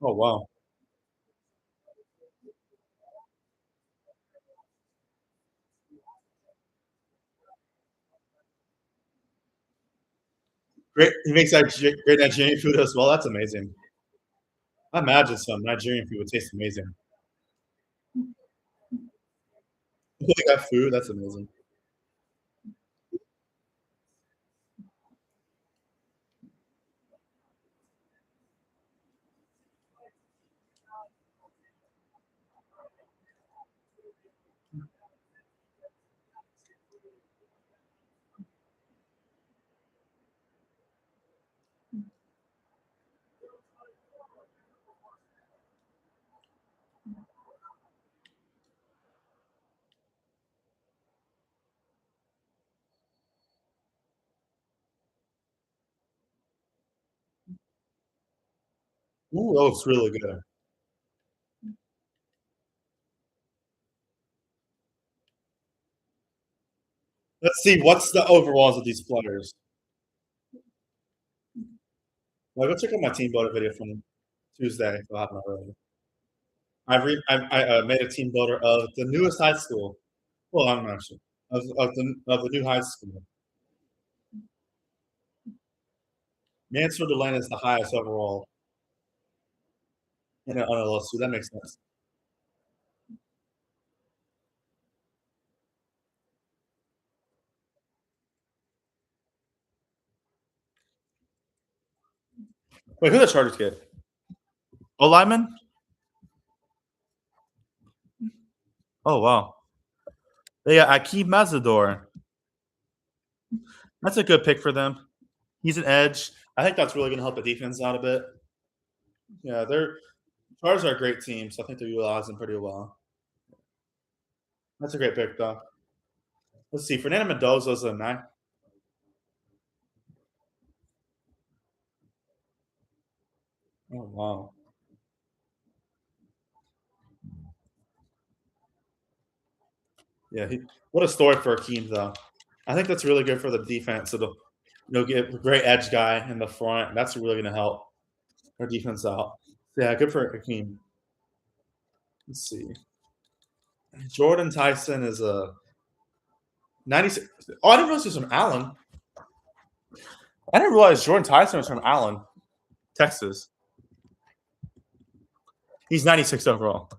Oh, wow. Great. He makes that great Nigerian food as well. That's amazing. I imagine some Nigerian food would taste amazing. They got food. That's amazing. Ooh, that looks really good. Let's see. What's the overalls of these players? Well, go check out my team builder video from Tuesday. If I haven't already. I made a team builder of the newest high school. Well, I'm not sure of the new high school. Mansfield Delane is the highest overall in an LSU. That makes sense. Wait, who the Chargers get? O lineman? Oh wow. They got Akeem Mazador. That's a good pick for them. He's an edge. I think that's really going to help the defense out a bit. Yeah, they're Chargers are a great team, so I think they utilize them pretty well. That's a great pick, though. Let's see. Fernando Mendoza's a 9. Oh wow. Yeah, what a story for Akeem, though. I think that's really good for the defense. It'll get a great edge guy in the front. That's really going to help our defense out. Yeah, good for Akeem. Let's see. Jordan Tyson is a 96. Oh, I didn't realize he was from Allen. I didn't realize Jordan Tyson was from Allen, Texas. He's 96 overall.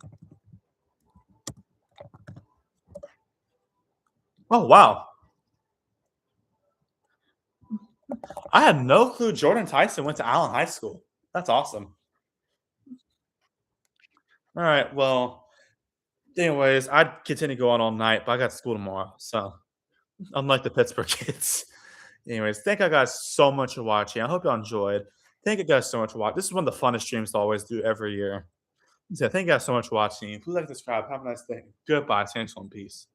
Oh, wow. I had no clue Jordan Tyson went to Allen High School. That's awesome. All right. Well, anyways, I'd continue going all night, but I got school tomorrow. So, unlike the Pittsburgh kids. Anyways, thank you guys so much for watching. I hope you enjoyed. Thank you guys so much for watching. This is one of the funnest streams to always do every year. So, thank you guys so much for watching. Please like, subscribe. Have a nice day. Goodbye. Essential and peace.